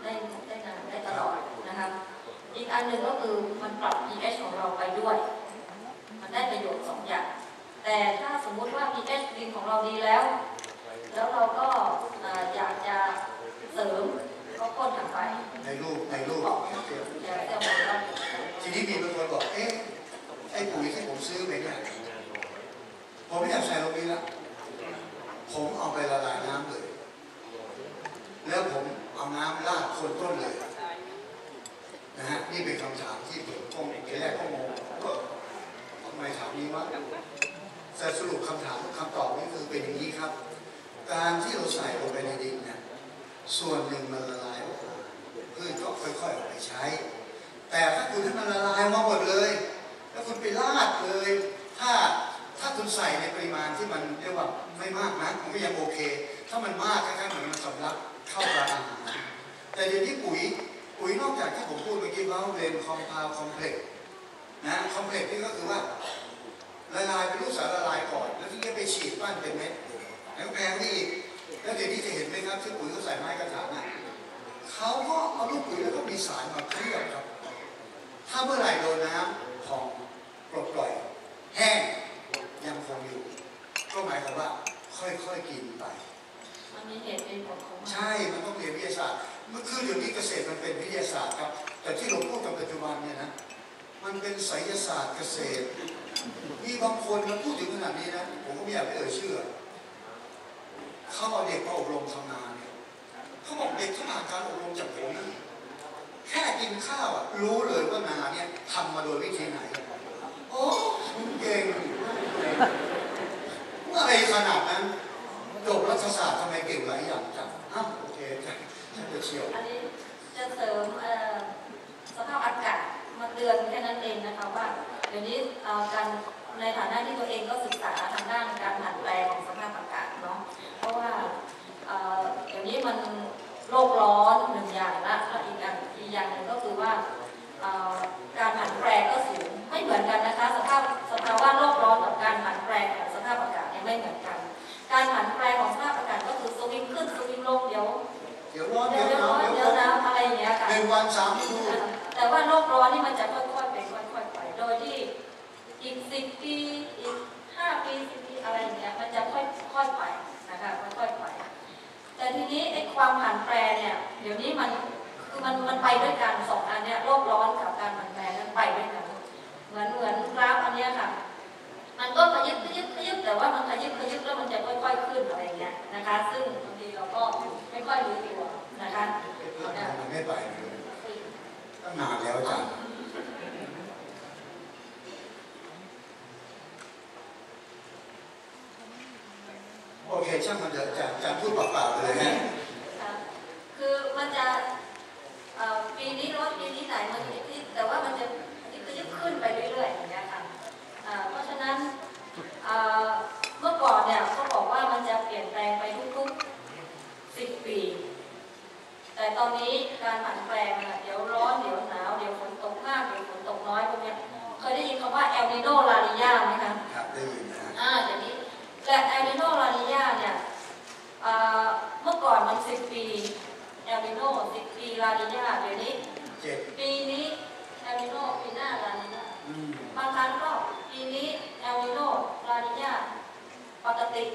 นานได้ตลอดนะคะอีกอันหนึ่งก็คือมันปรับ pH ของเราไปด้วยมันได้ประโยชน์2 อย่างแต่ถ้าสมมุติว่า pH ดินของเราดีแล้วเราก็อยากจะเสริมก็พ่นถังไปในรูปทีนี้มีบางคนบอกไอ้ปุ๋ยที่ผมซื้อไปเนี่ยผมไม่อยากใส่ลงนี้ละผมเอาไปละลายน้ำเลยแล้วผมเอาน้ำราดคนต้นเลยนะฮะนี่เป็นคำถามที่ผมทีแรกก็งงทำไมถามนี้วะแต่สรุปคำตอบนี่คือเป็นอย่างนี้ครับการที่เราใส่ลงไปในดินเนี่ยส่วนหนึ่งมันละลายออกมาพืชก็ค่อยๆออกไปใช้แต่ถ้าคุณให้มันละลายมาหมดเลยแล้วคุณไปราดเลยถ้าคุณใส่ในปริมาณที่มันเรียกว่าไม่มากนะมันก็ยังโอเคถ้ามันมากคล้ายๆเหมือนมันสำลักเข้าปลาอาหารแต่เดี๋ยวนี้ปุ๋ยนอกจากที่ผมพูดเมื่อกี้ว่าเป็นคอมเพลคอมเพล็กซ์นะคอมเพล็กซ์นี่ก็คือว่าละลายเป็นรูปสารละลายก่อนแล้วที่จะไปฉีดปั้นเป็นเม็ดแล้วแพงนี่อีกแล้วเดี๋ยวนี้จะเห็นไหมครับที่ปุ๋ยเขาใส่ไม้กระถางน่ะเขาก็เอาลูกปุ๋ยแล้วก็มีสารมาเคลือบครับถ้าเมื่อไหร่โดนน้ำของปลดปล่อยแห้งยังคงอยู่ก็หมายความว่าค่อยๆกินไปมันมีเหตุเป็นผลของมันใช่มันต้องเรียนวิทยาศาสตร์คือเดี๋ยวนี้เกษตรมันเป็นวิทยาศาสตร์ครับแต่ที่เราพูดกันปัจจุบันเนี่ยนะมันเป็นไสยศาสตร์เกษตรมีบางคนมาพูดถึงขนาดนี้นะผมก็ไม่อยากไปชื่อเขาเอาเด็กมาอบรมทำนาเนี่ยเขาบอกเด็กที่ผ่านการอบรมจากผมนะแค่กินข้าวรู้เลยว่านาเนี่ยทำมาโดยวิธีไหนโอ้คุณเก่งอะไรขนาดนั้นจบรัฐศาสตร์ทำไมเก่งหลายอย่างจังโอเคฉันจะเชียวอันนี้จะเสริมสภาพอากาศมาเตือนแค่นั้นเองนะคะว่าเดี๋ยวนี้การในฐานะที่ตัวเองก็ศึกษาทางด้านการผันแปรของสภาพอากาศเนาะเพราะว่าเดี๋ยวนี้มันโลกร้อน1 อย่างละแล้วอีกอย่างหนึ่งก็คือว่าการผันแปรก็สูงไม่เหมือนกันนะคะสภาวะโลกร้อนกับการผันแปรของสภาพอากาศไม่เหมือนกันการผันแปรของสภาพอากาศก็คือสวิงขึ้นสวิงลงเดี๋ยวร้อนเดี๋ยวหนาวอะไรอย่างเงี้ยค่ะ1 วัน3 ฤดูแต่ว่าโลกร้อนนี่มันจะค่อยๆเป็นค่อยๆไปโดยที่อีก10 ปีอีก5 ปี10 ปีอะไรอย่างเงี้ยมันจะค่อยๆไปนะคะค่อยๆไปแต่ทีนี้ไอ้ความผันแปรเนี่ยเดี๋ยวนี้มันไปด้วยกัน2 อันเนี้ยโลกร้อนกับการผันแปรนั้นไปด้วยกันเหมือนกราฟอันเนี้ยค่ะมันก็ขยิบแต่ว่ามันขยิบแล้วมันจะค่อยๆขึ้นอะไรอย่างเงี้ยนะคะซึ่งบางทีเราก็ไม่ค่อยรู้ตัวนะคะมันไม่ไปตั้งนานแล้วจ้ะโอเคช่างมันเถอะจะพูดเปล่าๆเลยนะคือมันจะปีนี้ร้อนปีนี้ไหนมันแต่ว่ามันจะขึ้นไปเรื่อยๆอย่างเงี้ยค่ะเพราะฉะนั้นเมื่อก่อนเนี่ยเขาบอกว่ามันจะเปลี่ยนแปลงไปทุกๆ10 ปีแต่ตอนนี้การผันแปรเดี๋ยวร้อนเดี๋ยวหนาวเดี๋ยวฝนตกมากเดี๋ยวฝนตกน้อยพวกนี้เคยได้ยินคำว่าเอลนิโนลานีญาไหมคะครับได้ยินนะอย่างนี้และเอลนิโนลานีญาเนี่ยเมื่อก่อนมัน10 ปีเอลนิโน10 ปีลานีญาเดี๋ยวนี้ปีนี้เอลนิโนปีหน้าลานีญาบางครั้งก็ปีนี้เอลนิโนลานีญาปกติ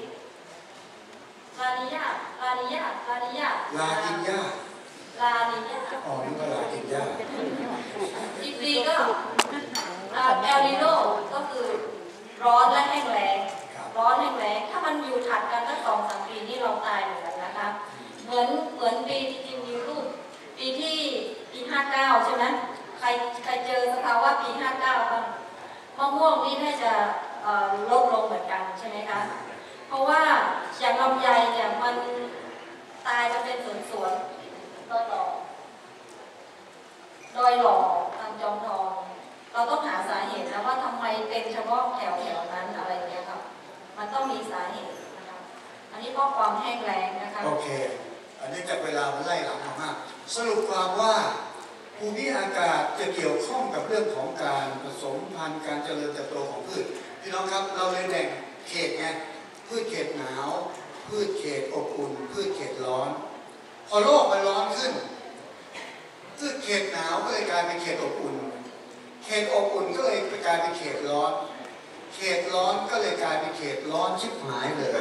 ลานีญาอ๋อนี่ก็ลากินยาอีกปีก็เอลนิโนก็คือร้อนและแห้งแล้งถ้ามันอยู่ถัดกันตั้ง2-3 ปีนี่เราตายเหมือนกันนะคะเหมือนปีที่จริงมีรูปปี59ใช่ไหมใครเจอสภาวะปี59บ้างมะม่วงนี่น่าจะลดลงเหมือนกันใช่ไหมคะเพราะว่าอย่างลำไยเนี่ยมันตายจะเป็นสวนดอยหล่อทางจอมทองเราต้องหาสาเหตุนะว่าทำไมเป็นเฉพาะแถวนั้นอะไรเงี้ยครับมันต้องมีสาเหตุนะคะอันนี้เพราะความแห้งแล้งนะคะโอเคอันนี้จากเวลามันไล่หลังมากสรุปความว่าภูมิอากาศจะเกี่ยวข้องกับเรื่องของการผสมพันธุ์การเจริญเติบโตของพืชพี่น้องครับเราเลยแบ่งเขตไง พืชเขตหนาวพืชเขตอบอุ่นพืชเขตร้อนพอโลกมันร้อนขึ้นพืชเขตหนาวก็เลยกลายเป็นเขตอบอุ่นเขตอบอุ่นก็เลยกลายเป็นเขตร้อนเขตร้อนก็เลยกลายเป็นเขตร้อนชิบหายเลย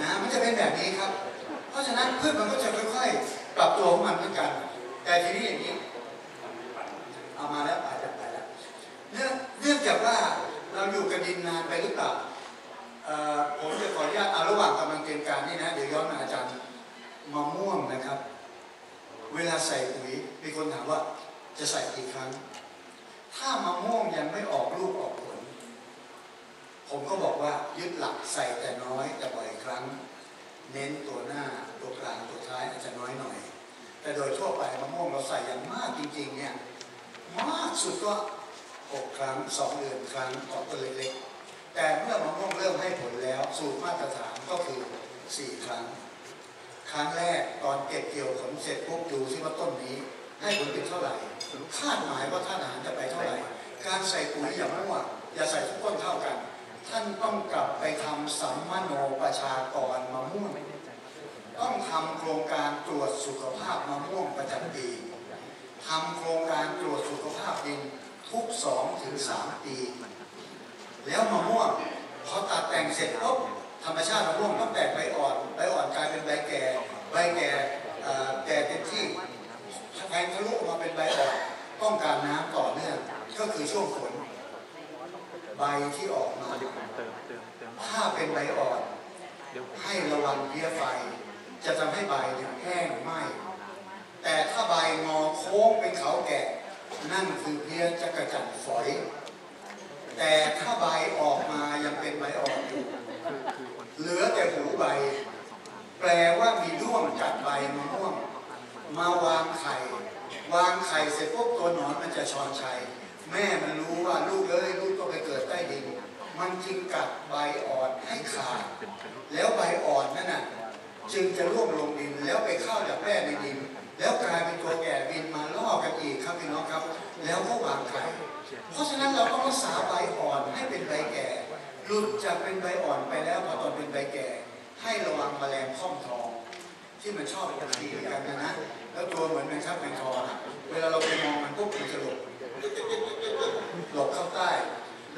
นะมันจะเป็นแบบนี้ครับเพราะฉะนั้นพืชมันก็จะค่อยๆปรับตัวของมันเหมือนกันแต่ทีนี้อย่างนี้เอามาแล้วอาจจะไปแล้วเนื่องจากว่าเราอยู่กับดินนานไปหรือเปล่าผมจะขออนุญาตระหว่างกำลังเตรียมการนี่นะเดี๋ยวย้อนมาอาจารย์มะม่วงนะครับเวลาใส่ปุ๋ยมีคนถามว่าจะใส่กี่ครั้งถ้ามะม่วงยังไม่ออกลูกออกผลผมก็บอกว่ายึดหลักใส่แต่น้อยแต่บ่อยครั้งเน้นตัวหน้าตัวกลางตัวท้ายอาจจะน้อยหน่อยแต่โดยทั่วไปมะม่วงเราใส่อย่างมากจริงๆเนี่ยมากสุดก็6 ครั้ง2 เดือนครั้งออกตัวเล็กๆแต่เมื่อมะม่วงเริ่มให้ผลแล้วสูตรมาตรฐานก็คือ4 ครั้งครั้งแรกตอนเก็บเกี่ยวผลเสร็จปุ๊บดูซิว่าต้นนี้ให้ผลเป็นเท่าไหร่คาดหมายว่าท่านอาหารจะไปเท่าไหร่การใส่ปุ๋ยอย่างมั่วอย่าใส่ทุกต้นเท่ากันท่านต้องกลับไปทำสัมมโนประชากรมะม่วงต้องทำโครงการตรวจสุขภาพมะม่วงประจำปีทำโครงการตรวจสุขภาพดินทุก2 ถึง 3 ปีแล้วมะม่วงพอตัดแต่งเสร็จปุ๊บธรรมชาติมะม่วงต้องแตกใบอ่อนกลายเป็นใบแก่แก่เต็มที่แทงทะลุออกมาเป็นใบอ่อนต้องการน้ำต่อเนื่องก็คือช่วงฝนใบที่ออกมาถ้าเป็นใบอ่อนให้ระวังเพลี้ยไฟจะทำให้ใบแห้งไหม้แต่ถ้าใบงอโค้งเป็นเขาแก่นั่นคือเพลี้ยจักรจั่นฝอยแต่ถ้าใบออกมายังเป็นใบอ่อนอยู่เหลือแต่หูใบแปลว่ามีด้วงกัดใบมะม่วงมาวางไข่เสร็จปุ๊บตัวหนอนมันจะชอนชัยแม่มันรู้ว่าลูกต้องไปเกิดใต้ดินมันจึงกัดใบอ่อนให้ขาดแล้วใบอ่อนนั่นน่ะจึงจะร่วงลงดินแล้วไปเข้าจากแม่ในดินแล้วกลายเป็นตัวแก่บินมาล่อกันอีกครับพี่น้องครับแล้วก็วางไข่เพราะฉะนั้นเราต้องรักษาใบอ่อนให้เป็นใบแก่หลุดจากเป็นใบอ่อนไปแล้วพอตอนเป็นใบแก่ให้ระวังแมลงค่อมทองที่มันชอบตีกันนะแล้วตัวเหมือนแมงครับแมงทองเวลาเราไปมองมันปุ๊บมันจะหลบเข้าใต้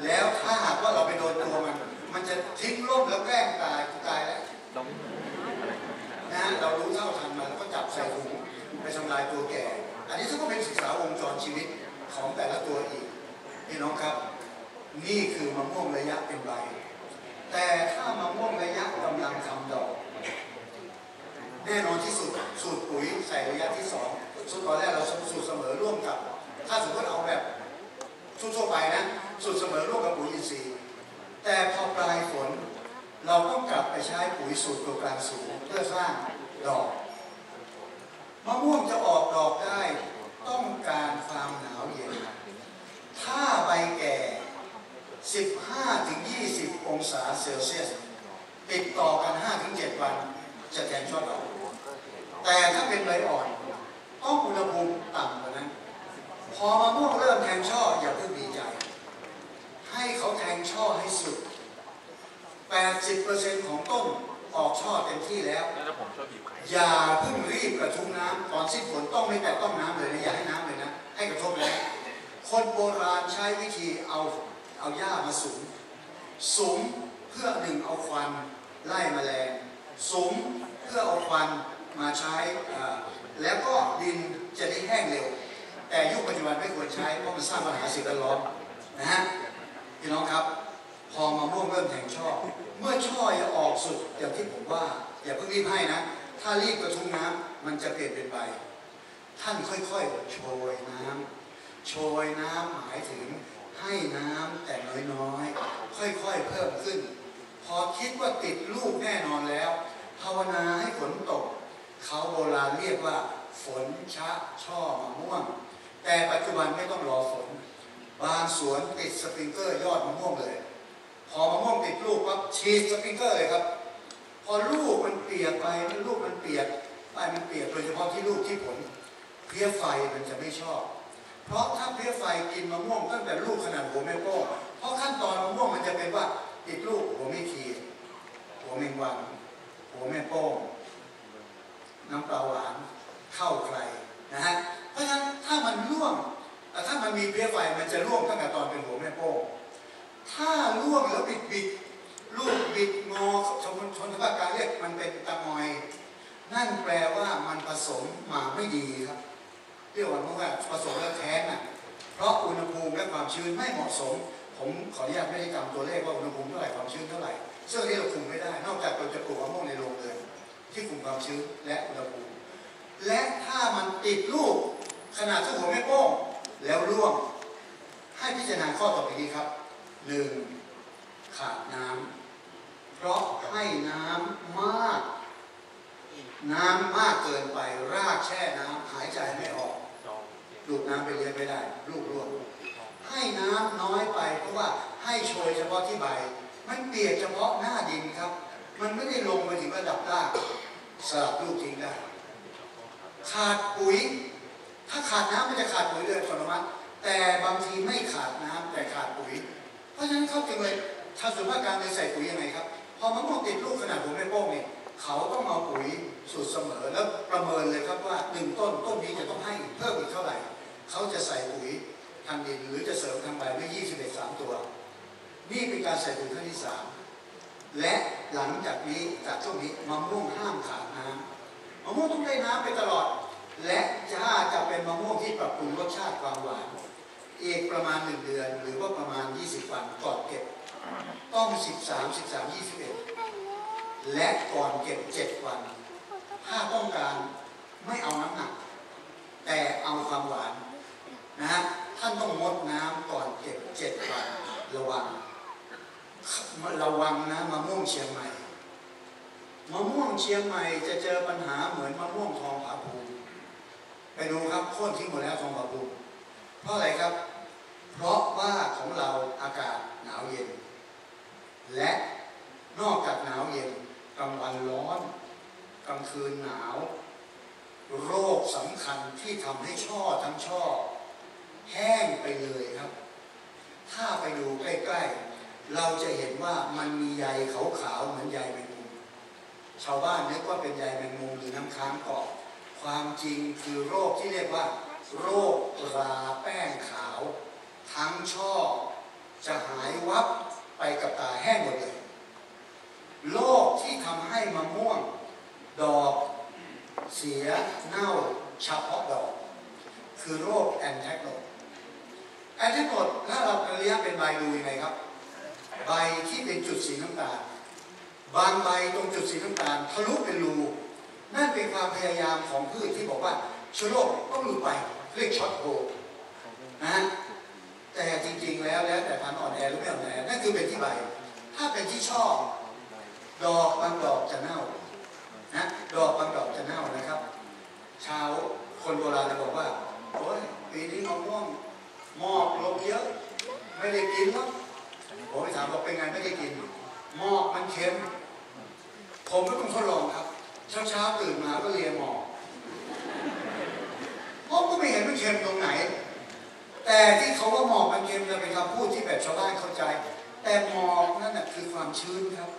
แล้วถ้าหากว่าเราไปโดนตัวมันจะทิ้งร่มแล้วแกล้งตายแล้วนะเรารู้เท่าทันมันแล้วก็จับใส่ถุงไปทำลายตัวแก่อันนี้ก็เป็นศึกษาวงจรชีวิตของแต่ละตัวอีกพี่น้องครับนี่คือมะม่วงระยะเป็นใบแต่ถ้ามะม่วงระยะกำลังทำดอกแน่นอนที่สุดสูตรปุ๋ยใส่ระยะที่2สูตรตอนแรกเราสูตรเสมอร่วมกับถ้าสมมติเอาแบบทั่วไปนะสูตรเสมอร่วมกับปุ๋ยอินทรีย์แต่พอปลายฝนเราต้องกลับไปใช้ปุ๋ยสูตรตัวกลางสูงเพื่อสร้างดอกมะม่วงจะออกดอกได้ต้องการความหนาวเย็นถ้าใบแก่ 15-20 องศาเซลเซียสติดต่อกัน 5-7 วันจะแทงช่อดอกแต่ถ้าเป็นใบอ่อนต้องอุณหภูมิต่ำกว่านั้นพอมะม่วงเริ่มแทงช่ออย่าเพิ่งดีใจให้เขาแทงช่อให้สุด 80% ของต้นออกช่อเต็มที่แล้วอย่าเพิ่งรีบกระทุ้งน้ำตอนสิ้นฝนต้องไม่แตะต้องน้ำเลยนะอย่าให้น้ำเลยนะให้กระทบแล้วคนโบราณใช้วิธีเอาหญ้ามาสุมเพื่อเอาควันไล่แมลงสุมเพื่อเอาควันมาใช้แล้วก็ดินจะได้แห้งเร็วแต่ยุคปัจจุบันไม่ควรใช้เพราะมันสร้างปัญหาสิ่งแวดล้อมนะฮะพี่น้องครับพอมะม่วงเริ่มแทงช่อเมื่อช่ออย่าออกสุดอย่างที่ผมว่าอย่าเพิ่งรีบให้นะถ้ารีบกระทุ้งน้ำมันจะเปลี่ยนเป็นใบท่านค่อยๆโชยน้ำหมายถึงให้น้ำแต่น้อยๆค่อยๆเพิ่มขึ้นพอคิดว่าติดลูกแน่นอนแล้วภาวนาให้ฝนตกเขาโบราณเรียกว่าฝนชะช่อมะม่วงแต่ปัจจุบันไม่ต้องรอฝนบางสวนติดสปริงเกอร์ยอดมะม่วงเลยพอมะม่วงติดลูกปั๊บฉีดสปริงเกอร์เลยครับพอลูกมันเปียกไปลูกมันเปียกโดยเฉพาะที่ลูกที่ผลเพลี้ยไฟมันจะไม่ชอบเพราะถ้าเพลี้ยไฟกินมะม่วงตั้งแต่ลูกขนาดหัวแม่โป้งเพราะขั้นตอนมะม่วงมันจะเป็นว่าติดลูกหัวไม่ขีด หัวแมงวันหัวแม่โป้งน้ำปลาหวานเข้าใครนะฮะเพราะฉะนั้นถ้ามันร่วงถ้ามันมีเพลี้ยไฟมันจะร่วงตั้งแต่ตอนเป็นหัวแม่โป้งถ้าร่วงแล้วบิดลูกบิดงอชนภาคการเรียกมันเป็นตะงอยนั่นแปลว่ามันผสมมาไม่ดีครับเรียกว่าผสมแล้วแท้งอ่ะเพราะอุณหภูมิและความชื้นไม่เหมาะสมผมขออนุญาตไม่ได้จำตัวเลขว่าอุณหภูมิเท่าไหร่ความชื้นเท่าไหร่ซึ่งที่เราคุมไม่ได้นอกจากเราจะปลูกมะม่วงในโรงเรือนที่คุมความชื้นและอุณหภูมิและถ้ามันติดลูกขนาดเท่าหัวแม่โป้งแล้วร่วงให้พิจารณาข้อต่อไปนี้ครับ 1. ขาดน้ำเพราะให้น้ำมากเกินไปรากแช่น้ำหายใจไม่ออกดูดน้ำไปเลี้ยงไม่ได้ลูกร่วงให้น้ำน้อยไปเพราะว่าให้โชยเฉพาะที่ใบมันเปียกเฉพาะหน้าดินครับมันไม่ได้ลงไปถึงระดับรากสลับลูกทิ้งได้ขาดปุ๋ยถ้าขาดน้ำมันจะขาดปุ๋ยโดยอัตโนมัติแต่บางทีไม่ขาดน้ำแต่ขาดปุ๋ยเพราะฉะนั้นเขาจึงเลยทางส่วนภาคกลางเลยใส่ปุ๋ยยังไงครับพอมะม่วงติดลูกขนาดหัวแม่โป้งเนี่ยเขาต้องเอาปุ๋ยสูตรเสมอแล้วประเมินเลยครับว่า1 ต้นนี้จะต้องให้เพิ่มอีกเท่าไหร่เขาจะใส่ปุ๋ยทางดินหรือจะเสริมทางใบด้วย3 ตัวนี่เป็นการใส่ปุ๋ยขั้นที่ 3และหลังจากนี้จากช่วงนี้มะม่วงห้ามขาดน้ำมะม่วงต้องได้น้ำไปตลอดและจะเป็นมะม่วงที่ปรับปรุงรสชาติความหวานอีกประมาณ1 เดือนหรือว่าประมาณ20 วันก่อนเก็บต้อง21และก่อนเก็บ7 วันถ้าต้องการไม่เอาน้ำหนักแต่เอาความหวานนะท่านต้องงดน้ำก่อนเก็บ7 วันระวังนะมะม่วงเชียงใหม่จะเจอปัญหาเหมือนมะม่วงทองผาภูมิไปดูครับโค่นทิ้งหมดแล้วทองผาภูมิเพราะอะไรครับเพราะว่าของเราอากาศหนาวเย็นและนอกจากหนาวเย็นกลางวันร้อนกลางคืนหนาวโรคสำคัญที่ทำให้ช่อทั้งช่อแห้งไปเลยครับถ้าไปดูใกล้ๆเราจะเห็นว่ามันมีใยขาวๆเหมือนใยแมงมุมชาวบ้านนึกว่าเป็นใยแมงมุมหรือน้ำค้างเกาะความจริงคือโรคที่เรียกว่าโรคราแป้งขาวทั้งช่อจะหายวับไปกับตาแห้งหมดเลยโรคที่ทำให้มะม่วงดอกเสียเน่าเฉพาะดอกคือโรคแอนแทกโนดถ้าเราระยะเป็นใบดูยังไงครับใบที่เป็นจุดสีน้ำตาลบางใบตรงจุดสีน้ำตาลทะลุเป็นรูนั่นเป็นความพยายามของพืชที่บอกว่าเชื้อโรคต้องหลุดไปเรียกช็อตโฮนะแต่จริงๆแล้วแต่พันธุ์อ่อนแอหรือไม่อ่อนแอนั่นคือเป็นที่ใบถ้าเป็นที่ช่อดอกบางดอกจะเน่านะดอกบางดอกจะเน่านะครับชาวคนโบราณจะบอกว่าโอ้ยปีนี้มะม่วงมอกลงเยอะไม่ได้กินหรอกผมไปถามบอกเป็นไงไม่ได้กินมอกมันเค็มผมก็ต้องทดลองครับเช้าตื่นมาก็เลียหมอกผมก็ไม่เห็นมันเค็มตรงไหนแต่ที่เขาว่าหมอกมันเค็มจะเป็นคำพูดที่แบบชาวบ้านเข้าใจแต่หมอกนั่นน่ะคือความชื้นครับ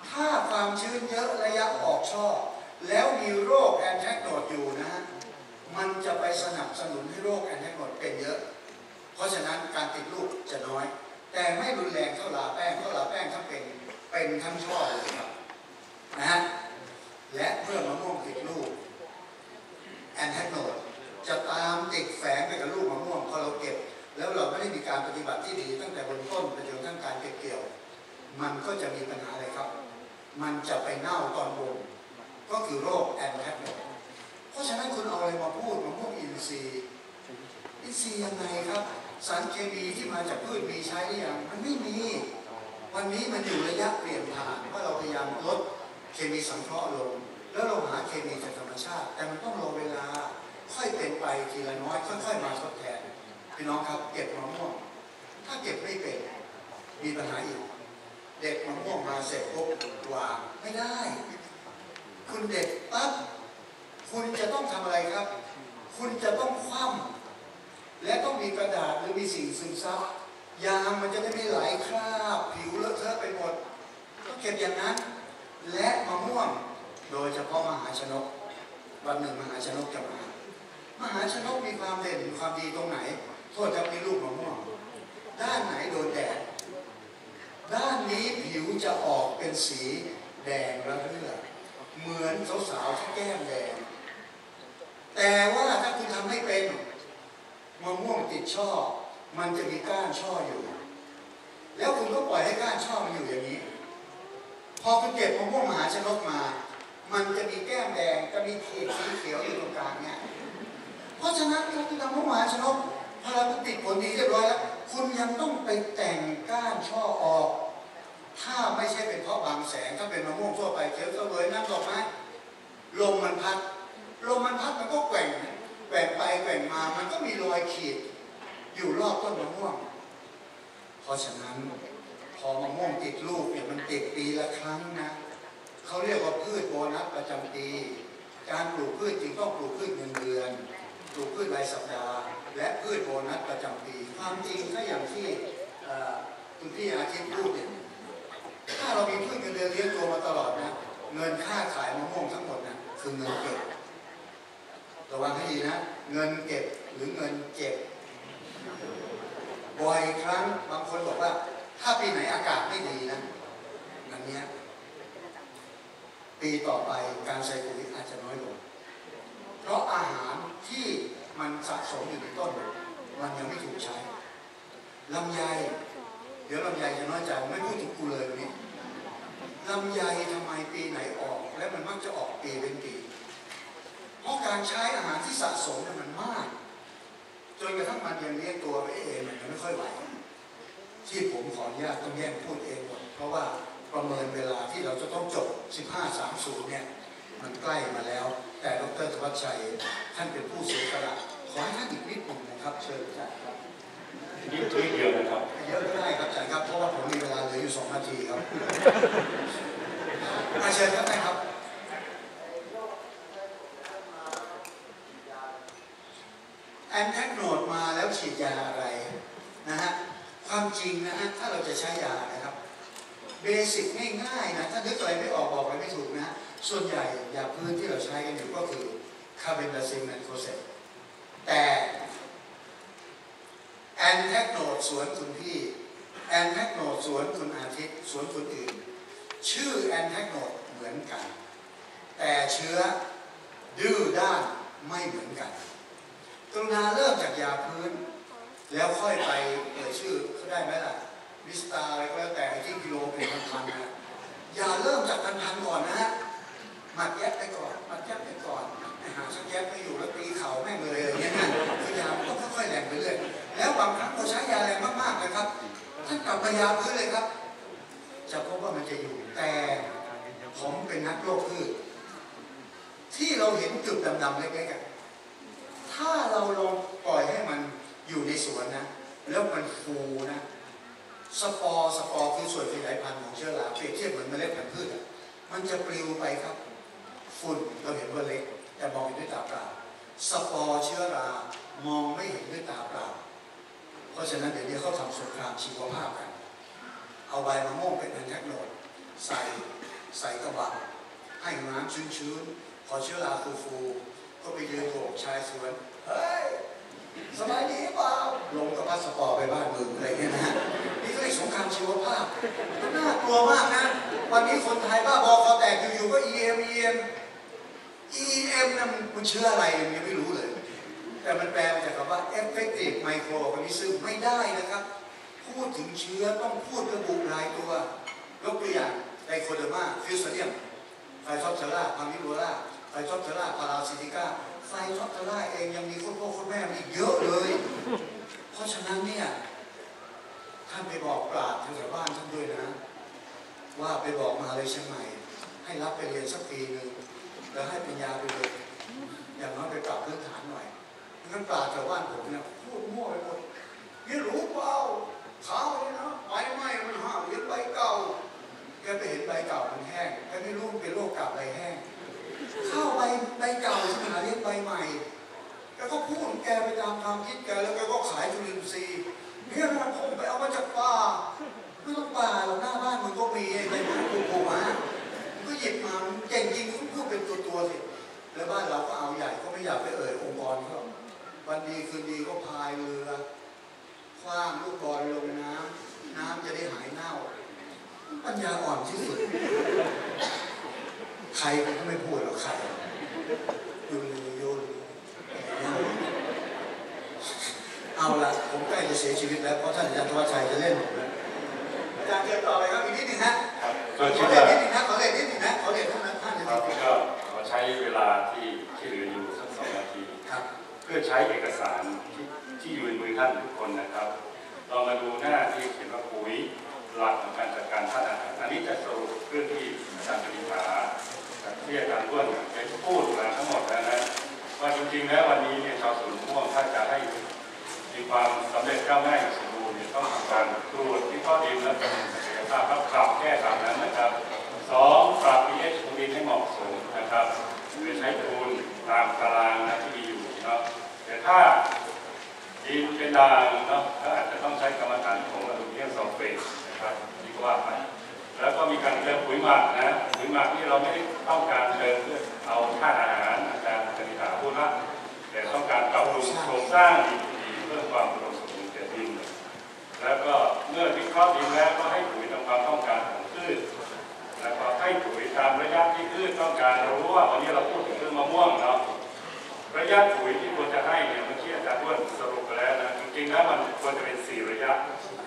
ถ้าความชื้นเยอะระยะออกช่อแล้วมีโรคแอนแทกโนดอยู่นะมันจะไปสนับสนุนให้โรคแอนแทกโนดเป็นเยอะเพราะฉะนั้นการติดลูกจะน้อยแต่ไม่รุนแรงเท่าลาแป้งทั้งเป็นทั้งช่อเลยครับนะฮะและเมื่อมะม่วงติดลูกแอนแทกโนดจะตามติดแฝงไปกับลูกมะม่วงพอเราเก็บแล้วเราไม่ได้มีการปฏิบัติที่ดีตั้งแต่บนต้นไปจนถึงการเก็บเกี่ยวมันก็จะมีปัญหาอะไรครับมันจะไปเน่าตอนบนก็คือโรคแอนแทกโนดเพราะฉะนั้นคุณเอาอะไรมาพูดมะม่วงอินทรีย์ยังไงครับสารเคมีที่มาจากพืชมีใช้หรือยังมันไม่มีวันนี้มันอยู่ระยะเปลี่ยนผ่านว่าเราพยายามลดเคมีสังเคราะห์ลงแล้วเราหาเคมีจากธรรมชาติแต่มันต้องรอเวลาค่อยเป็นไปทีละน้อยค่อยๆมาทดแทนพี่น้องครับเก็บมะม่วงถ้าเก็บไม่เป็นมีปัญหาอีกเด็กมะม่วงมาเสร็จปุ๊บวางไม่ได้คุณเด็ดปั๊บคุณจะต้องทำอะไรครับคุณจะต้องคว่ำและต้องมีกระดาษหรือมีสิ่งซึมซับยางมันจะได้ไม่ไหลคราบผิวเลอะเทอะไปหมด ก็เก็บอย่างนั้นและมะม่วงโดยเฉพาะมหาชนกวันหนึ่งมหาชนกจะมามหาชนกมีความเด่นความดีตรงไหนโทษจะมีลูกมะม่วงด้านไหนโดนแดดด้านนี้ผิวจะออกเป็นสีแดงระเรื่อเหมือนสาวๆที่แก้มแดงแต่ว่าถ้าคุณทำให้เป็นมะม่วงติดช่อมันจะมีก้านช่ออยู่แล้วคุณก็ปล่อยให้ก้านช่อมันอยู่อย่างนี้พอคุณเก็บมะม่วงมหาชนกมามันจะมีแก้มแดงจะมีขีดสีเขียวอยู่ตรงกลางเนี่ยเพราะฉะนั้นเราที่ทำมะม่วงมหาชนกพอเราติดผลดีเรียบร้อยแล้วคุณยังต้องไปแต่งก้านช่อออกถ้าไม่ใช่เป็นเพราะบางแสงถ้าเป็นมะม่วงทั่วไปเขียวเสวยน้ำดอกไม้ลมมันพัดมันก็แกว่งไปแกว่งมามันก็มีรอยขีดอยู่รอบต้นมะม่วงเพราะฉะนั้นพอมะม่วงติดลูกเนี่ยมันติดปีละครั้งนะเขาเรียกว่าพืชโบนัสประจำปีการปลูกพืชจริงต้องปลูกพืชเงินเดือนปลูกพืชรายสัปดาห์และพืชโบนัสประจำปีความจริงถ้าอย่างที่คุณพี่อาทิตย์พูดเนี่ยถ้าเรามีพืชเงินเดือนเลี้ยงตัวมาตลอดนะเงินค่าขายมะม่วงทั้งหมดนะคือเงินเก็บระวังให้ดีนะเงินเก็บหรือเงินเก็บบ่อยครั้งบางคนบอกว่าถ้าปีไหนอากาศไม่ดีนะอันเนี้ยปีต่อไปการใส่ปุ๋ยอาจจะน้อยลงเพราะอาหารที่มันสะสมอยู่ในต้นมันยังไม่ถูกใช้ลำไยเดี๋ยวลำไยจะน้อยใจไม่พูดถึงกูเลยวันนี้ลำไยทำไมปีไหนออกและมันมักจะออกปีเป็นปีเพราะการใช้อาหารที่สะสมมันมากจนกระทั่งมันยังเลี้ยงตัวไปเองมันไม่ค่อยไหวที่ผมขออนุญาตต้องแย่งพูดเองหมดเพราะว่าประเมินเวลาที่เราจะต้องจบ 15:30 เนี่ยมันใกล้มาแล้วแต่ดร.ธวัชชัยท่านเป็นผู้เสียสละขอให้ท่านอีกนิดหนึ่งนะครับเชิญครับนิดเดียวนะครับเยอะก็ได้ครับอาจารย์ครับเพราะว่าผมมีเวลาเหลืออยู่2 นาทีครับเชิญครับนะครับแอนแทกโนดมาแล้วฉีดยาอะไรนะฮะความจริงนะฮะถ้าเราจะใช้ยานะครับเบสิกง่ายๆนะถ้านึกอะไรไม่ออกบอกอะไรไม่ถูกนะส่วนใหญ่ยาพื้นที่เราใช้กันอยู่ก็คือคาร์เบนดาซิมแมนโคเซตแต่แอนแทกโนดสวนคุณพี่แอนแทกโนดสวนคุณอาทิตย์สวนคุณอื่นชื่อแอนแทกโนดเหมือนกันแต่เชื้อดื้อด้านไม่เหมือนกันกรุณาเริ่มจากยาพื้นแล้วค่อยไปชื่อเขาได้ไหมล่ะวิสตาอะไรก็แล้วแต่ที่กิโลเป็นพันๆนะอย่าเริ่มจากพันๆก่อนนะฮะมัดแยบไปก่อนหาสักแยบไม่อยู่แล้วตีเข่าแม่งเลยอย่างเงี้ยนะคือยาต้องค่อยๆแรงไปเรื่อยแล้วบางครั้งเราใช้ยาแรงมากๆนะครับท่านกลับมายาพื้นเลยครับจะพบว่ามันจะอยู่แต่ผมเป็นนักโรคพืชที่เราเห็นจุดดำๆเล็กๆถ้าเราลองปล่อยให้มันอยู่ในสวนนะแล้วมันฟูนะสปอร์คือส่วนขยายพันธุ์ของเชื้อราเปรียบเทียบเหมือนเมล็ดพันธุ์พืชมันจะปลิวไปครับฝุ่นเราเห็นว่าเล็กแต่มองเห็นด้วยตาเปล่าสปอร์เชื้อรามองไม่เห็นด้วยตาเปล่าเพราะฉะนั้นเดี๋ยวนี้เขาทำสงครามชีวภาพกันเอาใบมะม่วงเป็นแอนแทกโนดใส่กระบะให้น้ำชื้นๆพอเชื้อราฟูๆก็ไปยืนโบกชายสวนเฮ้ยสบายดีเปล่าลงกระพัดสปอร์ไปบ้านมึงอะไรเงี้ยนะฮะนี่ก็เรียกสงครามชีวภาพน่ากลัวมากนะวันนี้คนไทยบ้าบอคอแตกอยู่ๆก็ EM นะมันเชื่ออะไรยังไม่รู้เลยแต่มันแปลมาจากคำว่า effective microorganism ไม่ได้นะครับพูดถึงเชื้อต้องพูดระบุรายตัวยกตัวอย่างไดโคเดอร์มาฟิวเซเนียมไฟท็อปเทอร่าพามิโรล่าไฟท็อปเทอร่าพาราซิติก้าไฟท็อปเทอร่าเองยังมีคุณพ่อคุณแม่มีเยอะเลยเพราะฉะนั้นเนี่ยท่านไปบอกปราชญ์แถวบ้านท่านด้วยนะว่าไปบอกมหาวิทยาลัยเชียงใหม่ให้รับไปเรียนสักปีหนึ่งแล้วให้ปริญญาไปเลยอย่างน้อยไปปรับพื้นฐานหน่อยงั้นปราชญ์แถวบ้านผมเนี่ยพูดมั่วไปหมดนี่รู้เปล่าเขาเนี่ยนะใบไม้มันห่าวเห็นใบเก่าแกไปเห็นใบเก่ามันแห้งแกไม่รู้เป็นโรคกาบใบแห้งเข้าใบเก่าที่หาเลี้ยงใบใหม่แกก็พูดแกไปตามความคิดแกแล้วแกก็ขายจุลินทรีย์เนี่ยนะผมไปเอามาจากป่าไม่ต้องป่าหรอกหน้าบ้านมันก็มีไอ้ใบไม้ปลูก หยิบมาเก่งจริงคุณพูดเป็นตัวสิแล้วบ้านเราก็เอาใหญ่ก็ไม่อยากไปองค์กรเขาวันดีคืนดีก็พายเรือคว้างลูกบอลลงน้ำจะได้หายเน่าปัญญาอ่อนที่สุดใครก็ไม่พูดหรอกใครโยนเอาละผมใกล้จะเสียชีวิตแล้วเพราะท่านอาจารย์ธวัชชัยจะเล่นผมแล้วอาจารย์เชิญต่อไปครับอีกนิดนึงฮะขอเล่นนิดนึงนะขอเล่นนิดนึงนะขอเล่นเท่านั้น5 นาทีก็ขอใช้เวลาที่เหลืออยู่สัก2 นาทีเพื่อใช้เอกสารที่อยู่ในมือท่านทุกคนนะครับเรามาดูหน้าที่เขียนว่าปุ๋ยหลักของการจัดการธาตุอาหารอันนี้จะสรุปเรื่องที่อาจารย์ปริภาที่อาจารย์ล้วนได้พูดมาทั้งหมดแล้วนะว่าจริงๆแล้ววันนี้เนี่ยชาวสวนม่วงถ้าจะให้มีความสำเร็จก้าวหน้าอย่างสมบูรณ์เนี่ยต้องทำการตรวจที่ข้อดินและประเมินศักยภาพขับแก้ตามนั้นนะครับ2ปรับ pH ของดินให้เหมาะสมนะครับโดยใช้ปูนตามตารางนะที่มีอยู่เนาะแต่ถ้าดินเป็นด่างเนาะก็อาจจะต้องใช้กรรมฐานของอลูมิเนียมซัลเฟตนะครับที่ว่าไปแล้วก็มีการเติมปุ๋ยหมักนะปุ๋ยหมักนี่เราไม่ได้ต้องการเติมเพื่อเอาธาตุอาหารอาจารย์กนิษฐาพูดว่าแต่ต้องการปรับปรุงโครงสร้างดินเพิ่มความอุดมสมบูรณ์แก่ดินแล้วก็เมื่อวิเคราะห์ดินแล้วก็ให้ปุ๋ยตามความต้องการของพืชแล้วก็ให้ปุ๋ยตามระยะที่พืชต้องการเรารู้ว่าวันนี้เราพูดถึงเรื่องมะม่วงเนาะระยะปุ๋ยที่ควรจะให้เนี่ยเมื่อกี้อาจารย์อ้วนสรุปไปแล้วนะจริงๆแล้วมันควรจะเป็น4 ระยะ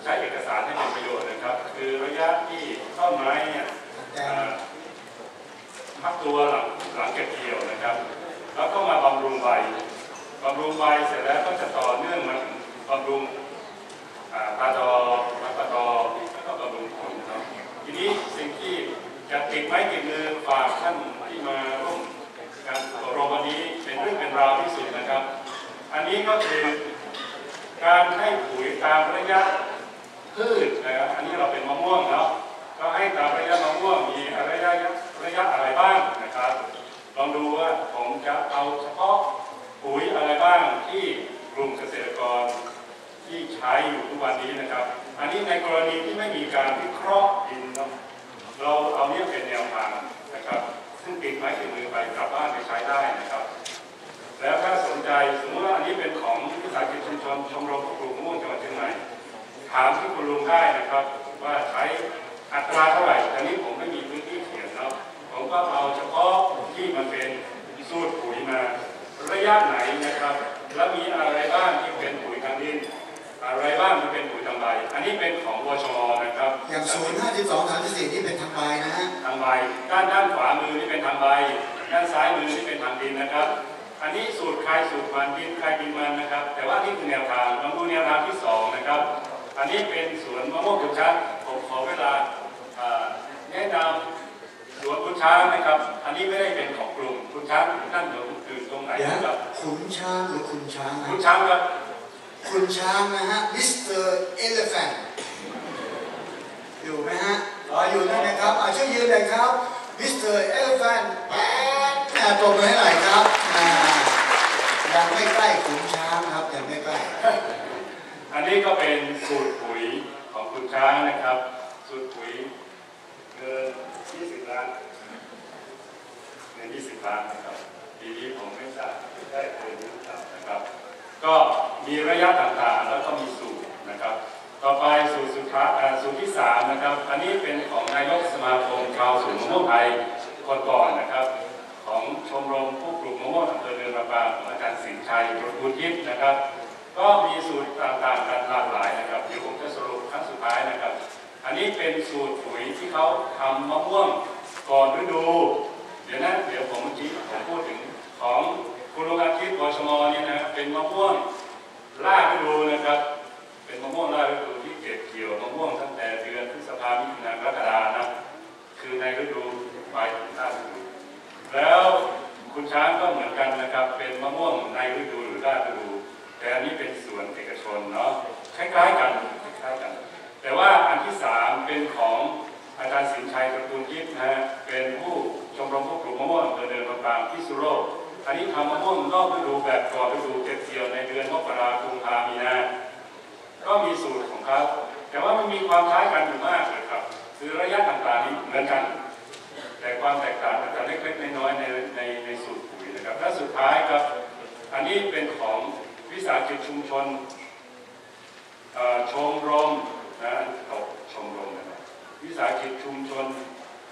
ใช้เอกสารให้เป็นประโยชน์นะครับคือระยะที่ต้นไม้เนี่ยพักตัวหลังเก็บเกี่ยวนะครับแล้วก็มาบำรุงใบบำรุงใบเสร็จแล้วก็จะต่อเนื่องมาถึงบำรุงตาดอแล้วก็บำรุงผลเนาะทีนี้สิ่งที่จะติดไม้ติดมือฝากท่านที่มาร่วมการอบรมวันนี้เป็นเรื่องเป็นราวที่สุดนะครับอันนี้ก็คือการให้ปุ๋ยตามระยะพืชนะครับอันนี้เราเป็นมะม่วงเนาะก็ให้ตามระยะมะม่วงมีระยะอะไรบ้างนะครับลองดูว่าผมจะเอาเฉพาะปุ๋ยอะไรบ้างที่กลุ่มเกษตรกรที่ใช้อยู่ทุกวันนี้นะครับอันนี้ในกรณีที่ไม่มีการวิเคราะห์ดินเราเอาเนี่ยเป็นแนวทางนะครับซึ่งติดไม้ติดมือไปกลับบ้านไปใช้ได้นะครับแล้วถ้าสนใจสมมติว่าอันนี้เป็นของวิสาหกิจชุมชนชมรมปลูกมะม่วงจังหวัดเชียงใหม่ถามที่คุณลุงได้นะครับว่าใช้อัตราเท่าไหร่อันนี้ผมไม่มีพื้นที่เขียนเนาะผมก็เอาเฉพาะที่มันเป็นสูตรปุ๋ยมาระยะไหนนะครับแล้วมีอะไรบ้างที่เป็นปุ๋ยทางดินอะไรบ้างที่เป็นปุ๋ยทางใบอันนี้เป็นของวชรนะครับอย่าง0 52 34ที่เป็นทางใบนะฮะทางใบด้านขวามือนี่เป็นทางใบด้านซ้ายมือนี่เป็นทางดินนะครับอันนี้สูตรใครสูตรมันดินใครดินมันนะครับแต่ว่านี่คือแนวทางลองดูแนวทางที่2นะครับอันนี้เป็นสวนมะม่วงคุณช้างผมขอเวลาแนะนำสวนคุณช้างนะครับอันนี้ไม่ได้เป็นของกลุ่มคุณช้างนั่นอยู่ตรงไหนครับขุนช้างหรือคุณช้างคุณช้างครับคุณช้างนะฮะมิสเตอร์เอเลฟแฟนอยู่ไหมฮะอยู่นั่นนะครับช่วยยืนเลยครับมิสเตอร์เอเลฟแฟนตบมือให้หน่อยครับยังไม่ใกล้ขุนช้างครับยังไม่ใกล้อันนี้ก็เป็นสูตรปุ๋ยของคุณช้างนะครับสูตรปุ๋ยเงิน20 ล้านเงิน20 ล้านนะครับปีนี้ผมไม่ทราบได้เกินหรือเปล่านะครับก็มีระยะต่างๆแล้วก็มีสูตรนะครับต่อไปสูตรที่3นะครับอันนี้เป็นของนายกสมาคมชาวสวนมะม่วงไทยคนก่อนนะครับของชมรมผู้ปลูกมะม่วงอำเภอเนินลำปางของอาจารย์สินชัยประภูทิพย์นะครับก็มีสูตรต่างๆกันหลากหลายนะครับเดี๋ยวผมจะสรุปครั้งสุดท้ายนะครับอันนี้เป็นสูตรปุ๋ยที่เขาทำมะม่วงก่อนฤดูเดี๋ยวผมพูดถึงของคุณลุงอาทิตย์วชมนี่นะเป็นมะม่วงล่าฤดูนะครับเป็นมะม่วงล่าฤดูที่เก็บเกี่ยวมะม่วงตั้งแต่เดือนพฤษภาคมมิถุนายนกรกฎาคมนะคือในฤดูปลายถึงล่าฤดูแล้วคุณช้างก็เหมือนกันนะครับเป็นมะม่วงในฤดูหรือล่าฤดูแต่อันนี้เป็นสวนเอกชนเนาะคล้ายๆกันแต่ว่าอันที่3เป็นของอาจารย์สินชัยประภูทิพย์นะฮะเป็นผู้ชมรมผู้ปลูกมะม่วงอำเภอเนินลำปางพิษณุโลกอันนี้ทำมะม่วงนอกฤดูแบบก่อนฤดูเก็บเกี่ยวในเดือนมกราคมกุมภาพันธ์มีนาก็มีสูตรของเขาแต่ว่ามันมีความคล้ายกันอยู่มากเลยครับคือระยะต่างๆนี้เหมือนกัน แต่ความแตกต่างอาจจะเล็กๆน้อยๆในสูตรปุ๋ยนะครับและสุดท้ายครับอันนี้เป็นของวิสาหกิจชุมชนชมรมนะชมรมนะครับวิสาหกิจชุมชน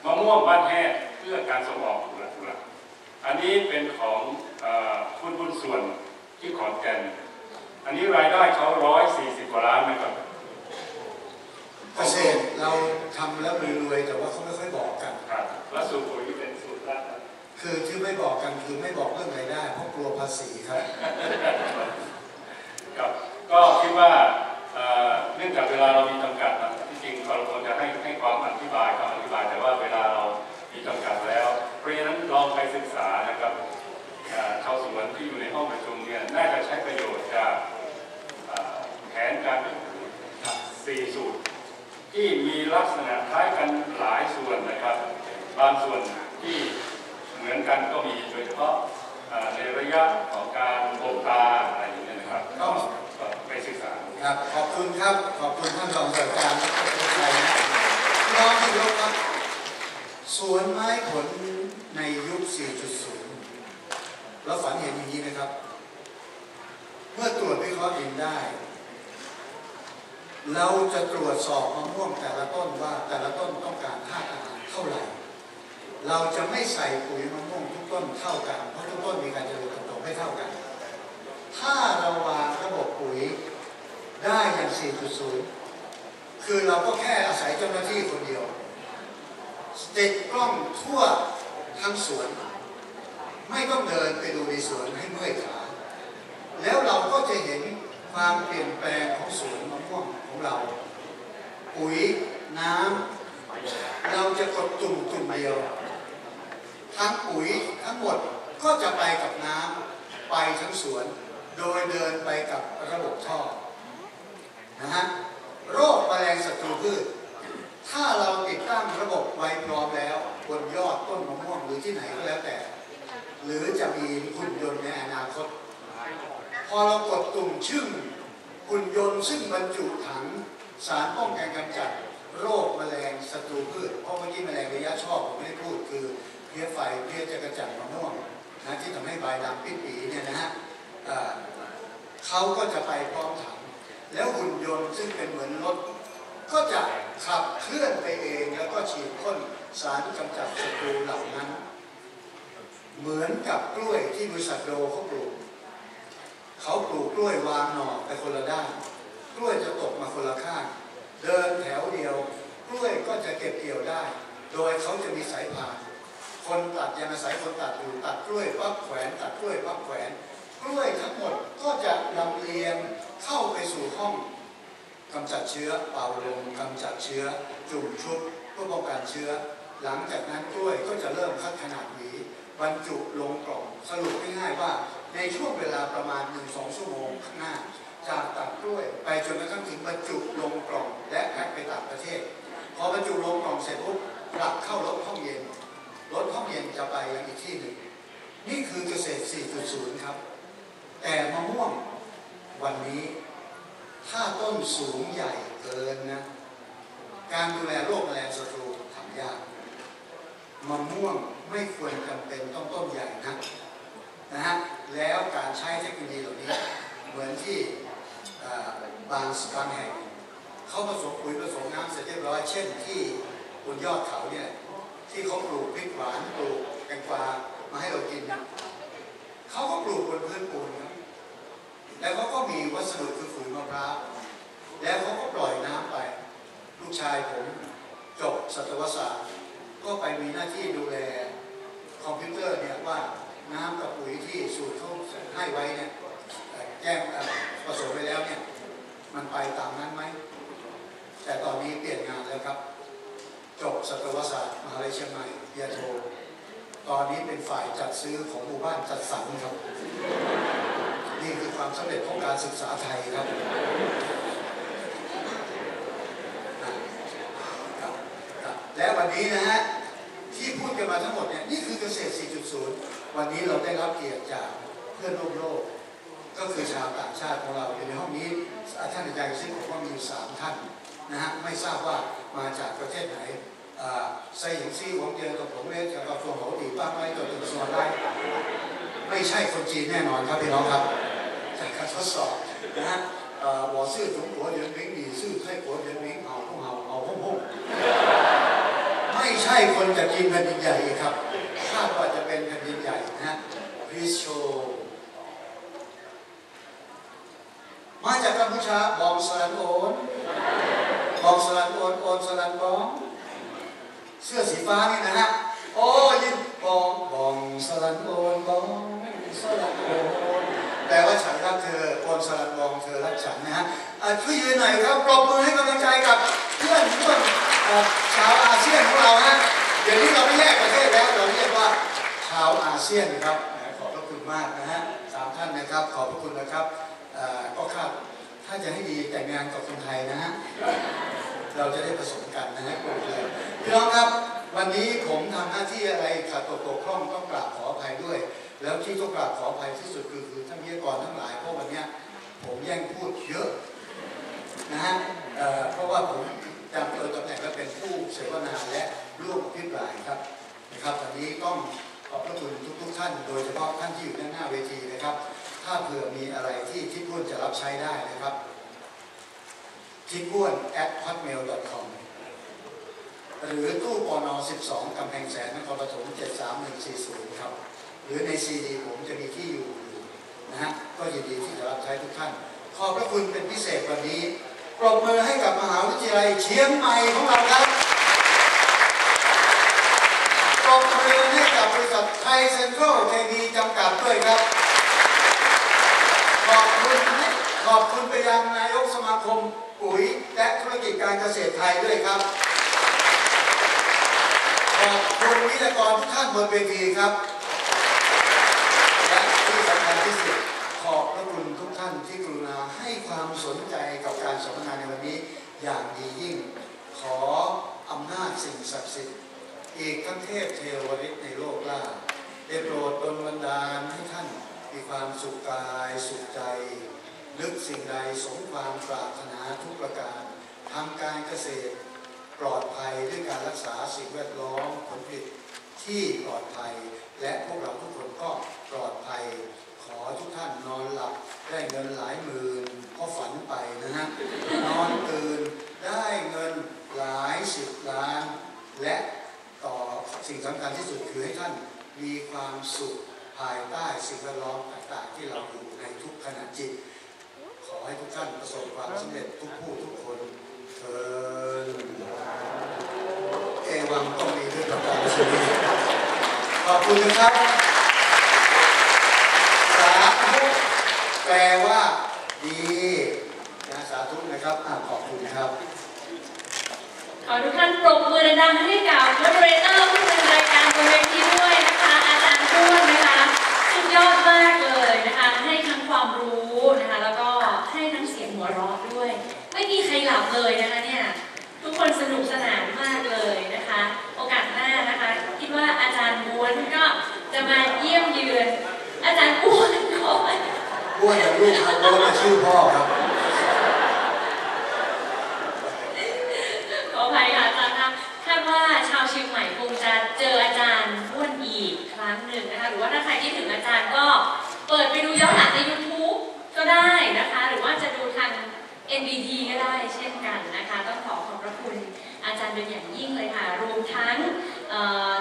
มะม่วงบ้านแห้เพื่อการส่งออกกุหลาบอันนี้เป็นของคุณบุญส่วนที่ขอนแก่นอันนี้รายได้เขา140 กว่าล้านนะครับเกษตรเราทำแล้วรวยๆแต่ว่าเขาไม่ค่อยบอกกันครับและสูตรปุ๋ยเป็นสูตรลับคือที่ไม่บอกกันคือไม่บอกเรื่องรายได้เพราะกลัวภาษีครับครับก็คิดว่าเนื่องจากเวลาเรามีจำกัดนะที่จริงเราควรจะให้ความอธิบายแต่ว่าเวลาเรามีจำกัดแล้วเพราะฉะนั้นลองไปศึกษานะครับชาวสวนที่อยู่ในห้องประชุมเนี่ยน่าจะใช้ประโยชน์จากแผนการปลูก4 สูตรที่มีลักษณะคล้ายกันหลายส่วนนะครับบางส่วนที่เหมือนกันก็มีโดยเฉพาะในระยะของการบ่มตาอะไรอย่างเงี้ยนะครับก็ไปศึกษาครับขอบคุณครับขอบคุณท่านรองศาสตราจารย์นักวิจัยน้องที่รักครับสวนไม้ผลในยุค 4.0 เราฝันเห็นอย่างนี้นะครับเมื่อตรวจวิเคราะห์ดินได้เราจะตรวจสอบมะม่วงแต่ละต้นว่าแต่ละต้นต้องการธาตุอาหารเท่าไหร่เราจะไม่ใส่ปุ๋ยมะม่วงทุกต้นเท่ากันเพราะทุกต้นมีการเจริญเติบโตไม่เท่ากันถ้าเราวางระบบปุ๋ยได้อย่าง 4.0 คือเราก็แค่อาศัยเจ้าหน้าที่คนเดียวติดกล้องทั่วทั้งสวนไม่ต้องเดินไปดูในสวนให้เมื่อยขาแล้วเราก็จะเห็นความเปลี่ยนแปลงของสวนมะม่วงของเราปุ๋ยน้ำเราจะกดตุ่มเดียวทั้งปุ๋ยทั้งหมดก็จะไปกับน้ำไปทั้งสวนโดยเดินไปกับระบบท่อนะฮะโรคแมลงศัตรูพืชถ้าเราติดตั้งระบบไว้พร้อมแล้วบนยอดต้นมะม่วงหรือที่ไหนก็แล้วแต่หรือจะมีหุ่นยนต์ในอนาคตพอเรากดตุ่มชึ่งหุ่นยนต์ซึ่งบรรจุถังสารป้องกันกำจัดโรคแมลงศัตรูพืชเพราะเมื่อกี้แมลงระยะชอบผมไม่ได้พูดคือเพี้ยไฟเพี้ยจะกระจัดมะม่วงนะที่ทำให้ใบดำปิดปีเนี่ยนะฮะเขาก็จะไปพร้อมถังแล้วหุ่นยนต์ซึ่งเป็นเหมือนรถก็จะขับเคลื่อนไปเองแล้วก็ฉีดพ่นสารกำจัดศัตรูเหล่านั้นเหมือนกับกล้วยที่บริษัทโดเขาปลูกกล้วยวางหน่อไปคนละด้านกล้วยจะตกมาคนละข้างเดินแถวเดียวกล้วยก็จะเก็บเกี่ยวได้โดยเขาจะมีสายพานคนตัดยังอาศัยคนตัดอยู่ตัดกล้วยปั๊บแขวนตัดกล้วยปั๊บแขวนกล้วยทั้งหมดก็จะลำเลียงเข้าไปสู่ห้องกำจัดเชื้อเป่าลมกำจัดเชื้อจุ่มชุบเพื่อป้องกันเชื้อหลังจากนั้นกล้วยก็จะเริ่มคัดขนาดหวีบรรจุลงกล่องสรุปง่ายๆว่าในช่วงเวลาประมาณ 1-2 ชั่วโมงข้างหน้าจากตัดกล้วยไปจนกระทั่งถึงบรรจุลงกล่องและแพ็คไปต่างประเทศพอบรรจุลงกล่องเสร็จปุ๊บกลับเข้ารถห้องเย็นรถห้องเย็นจะไปอีกที่หนึ่งนี่คือเกษตร 4.0 ครับแต่มะม่วงวันนี้ถ้าต้นสูงใหญ่เกินนะการดูแลโรคแมลงศัตรูทำยากมะม่วงไม่ควรจำเป็นต้องต้นใหญ่นะฮะแล้วการใช้เทคโนโลยีเหล่านี้เหมือนที่บางแห่งเขาผสมปุ๋ยผสมน้ำเสร็จเรียบร้อยเช่นที่บนยอดเขาเนี่ยที่เขาปลูกพริกหวานปลูกแตงกวามาให้เรากินเขาก็ปลูกบนพื้นปูนครับแล้วเขาก็มีวัสดุคือฝุ่นมะพร้าวแล้วเขาก็ปล่อยน้ำไปลูกชายผมจบสัตวศาสตร์ก็ไปมีหน้าที่ดูแลคอมพิวเตอร์เนี่ยว่าน้ำกับปุ๋ยที่สูตรเขาให้ไว้เนี่ยแจ้งผสมไปแล้วเนี่ยมันไปตามนั้นไหมแต่ตอนนี้เปลี่ยนงานแล้วครับจบสัตวศาสตร์มหาวิทยาลัยเชียงใหม่ปริญญาโทตอนนี้เป็นฝ่ายจัดซื้อของหมู่บ้านจัดสรรครับนี่คือความสำเร็จของการศึกษาไทยครับและวันนี้นะฮะที่พูดกันมาทั้งหมดเนี่ยนี่คือเกษตร 4.0 วันนี้เราได้รับเกียรติจากเพื่อนร่วมโลกก็คือชาวต่างชาติของเราอยู่ในห้องนี้ท่านอาจารย์ซึ่งผมว่ามี3 ท่านนะฮะไม่ทราบว่ามาจากประเทศไหน細型師講嘅同ผม咧就個做好地方咧就做ส่วนได้ไม่ใช่คนจีนแน่นอนครับพี่น้องครับจากการทดสอบนะฮะ我是中国人民你是泰国人民好不好好不好ไม่ใช่คนจากจีนแผ่นดินใหญ่ครับคาดว่าจะเป็นแผ่นดินใหญ่นะฮะ Please show มาจากกัมพูชาบองสลันโอนบองสลันโอนโอนสลันบองเสื้อสีฟ้านี่นะฮะโอ้ยินบองบองสลันโอนบองสลันโอนแปลว่าฉันรักเธอโอนสลันบองเธอรักฉันนะฮะช่วยยืนหน่อยครับปรบมือให้กำลังใจกับเพื่อนชาวอาเซียนของเราฮะเดี๋ยวนี้เราไม่แยกประเทศแล้วเราเรียกว่าชาวอาเซียนครับขอบพระคุณมากนะฮะ3 ท่านนะครับขอบพระคุณนะครับก็คาดถ้าจะให้ดีแต่งงานกับคนไทยนะฮะเราจะได้ผสมกันนะฮะพี่น้องครับวันนี้ผมทำหน้าที่อะไรขาดตกบกพร่องต้องกราบขออภัยด้วยแล้วที่ต้องกราบขออภัยที่สุดคือท่านวิทยากรทั้งหลายเพราะวันนี้ผมแย่งพูดเยอะนะฮะเพราะว่าผมจำตัวตำแหน่งและเป็นผู้เสวนาและร่วมอภิปรายครับนะครับวันนี้ต้องขอบพระคุณทุกท่านโดยเฉพาะท่านที่อยู่ด้านหน้าเวทีนะครับถ้าเผื่อมีอะไรที่ทิศอ้วนจะรับใช้ได้นะครับทิศอ้วน @hotmail.com หรือตู้ปน12 กำแพงแสนนครปฐม73140ครับหรือในซีดีผมจะมีที่อยู่นะฮะก็ยินดีที่จะรับใช้ทุกท่านขอบพระคุณเป็นพิเศษวันนี้ปรบมือให้กับมหาวิทยาลัยเชียงใหม่ของเราครับปรบมือให้กับบริษัทไทยเซ็นทรัลเคมีจำกัดด้วยครับขอบคุณไปยังนายกสมาคมปุ๋ยและธุรกิจการเกษตรไทยด้วยครับขอบคุณวิทยากรทุกท่านบนเวทีครับและที่สำคัญที่สุดขอบพระคุณทุกท่านที่กรุณาให้ความสนใจกับการสัมมนาในวันนี้อย่างดียิ่งขออำนาจสิ่งศักดิ์สิทธิ์อีกทั้งเทพเทวฤทธิ์ในโลกล่าได้โปรดดลบันดาลให้ท่านมีความสุขกายสุขใจนึกสิ่งใดสมความปรารถนาทุกประการทำการเกษตรปลอดภัยด้วยการรักษาสิ่งแวดล้อมผลผลิตที่ปลอดภัยและพวกเราทุกคนก็ปลอดภัยขอทุกท่านนอนหลับได้เงินหลายหมื่นก็ฝันไปนะฮะนอนตื่นได้เงินหลาย10 ล้านและต่อสิ่งสำคัญที่สุดคือให้ท่านมีความสุขภายใต้สิ่งแวดล้อมต่างๆที่เราอยู่ในทุกขณะจิตขอให้ทุกท่านประสบความสำเร็จทุกผู้ทุกคนเถิดเอวังต้องมีด้วยประการฉะนี้ขอบคุณนะครับสาธุแปลว่าดีนะสาธุนะครับขอบคุณครับขอทุกท่านปรบมือดังๆให้กับโมเดเลเตอร์ผู้ดำเนินรายการบนเวทีด้วยนะคะอาจารย์ด้วนนะคะสุดยอดมากเลยนะคะให้ทั้งความรู้นะคะแล้วก็ให้ทั้งเสียงหัวเราะด้วยไม่มีใครหลับเลยนะคะเนี่ยทุกคนสนุกสนานมากเลยนะคะโอกาสหน้านะคะคิดว่าอาจารย์บ้วนก็จะมาเยี่ยมเยือนอาจารย์บ้วนก่อนบ้วนกับลูกครับบ้วนชื่อพ่อครับขออภัยค่ะอาจารย์คะคาดว่าชาวเชียงใหม่คงจะเจออาจารย์บ้วนอีกครั้งหนึ่งนะคะหรือว่าถ้าใครคิดถึงอาจารย์ก็เปิดไปดูย้อนหลังใน YouTube ก็ได้นะคะหรือว่าจะดูทาง NBT ก็ได้เช่นกันนะคะต้องขอบพระคุณอาจารย์เป็นอย่างยิ่งเลยค่ะรวมทั้ง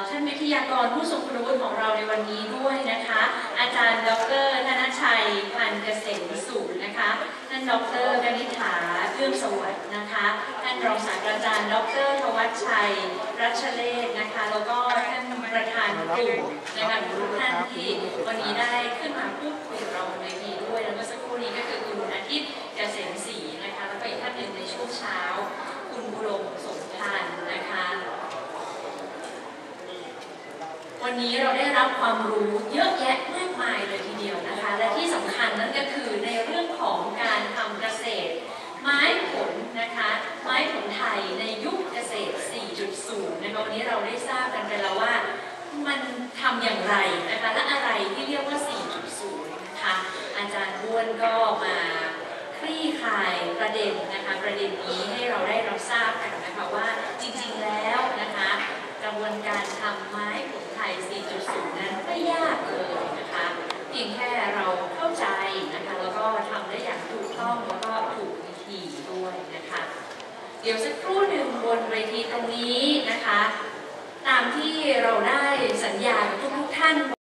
ท่านวิทยากรผู้ทรงคุณวุฒิของเราในวันนี้ด้วยนะคะอาจารย์ดร.ธนชัยพันเกษมสุขนะคะท่านดร.กนิษฐาเอื้อมสวัสดิ์นะคะท่านรองศาสตราจารย์ดร.ธวัชชัยรัชเลศนะคะแล้วก็ท่านประธานกลุ่มนะคะทุกท่านที่วันนี้ได้ขึ้นมาพูดคุยกับเราบนเวทีด้วยแล้วเมื่อสักครู่นี้ก็คือคุณอาทิตย์เกษมศรีนะคะแล้วก็อีกท่านหนึ่งในช่วงเช้าคุณบุรงสมทานนะคะวันนี้เราได้รับความรู้เยอะแยะมากมายเลยทีเดียวนะคะและที่สำคัญนั่นก็คือในเรื่องของการทำเกษตรไม้ผลนะคะไม้ผลไทยในยุคเกษตร 4.0 นะคะวันนี้เราได้ทราบกันไปแล้วว่ามันทำอย่างไรนะคะและอะไรที่เรียกว่า 4.0 นะคะอาจารย์บ้วนก็มาคลี่คลายประเด็นนะคะประเด็นนี้ให้เราได้รับทราบกันนะคะว่าจริงๆแล้วนะคะ พียงแค่เราเข้าใจนะคะแล้วก็ทำได้อย่างถูกต้องแล้วก็ถูกวิธีด้วยนะคะเดี๋ยวสักครู่หนึ่งบนเวทีตรงนี้นะคะตามที่เราได้สัญญากับทุกท่าน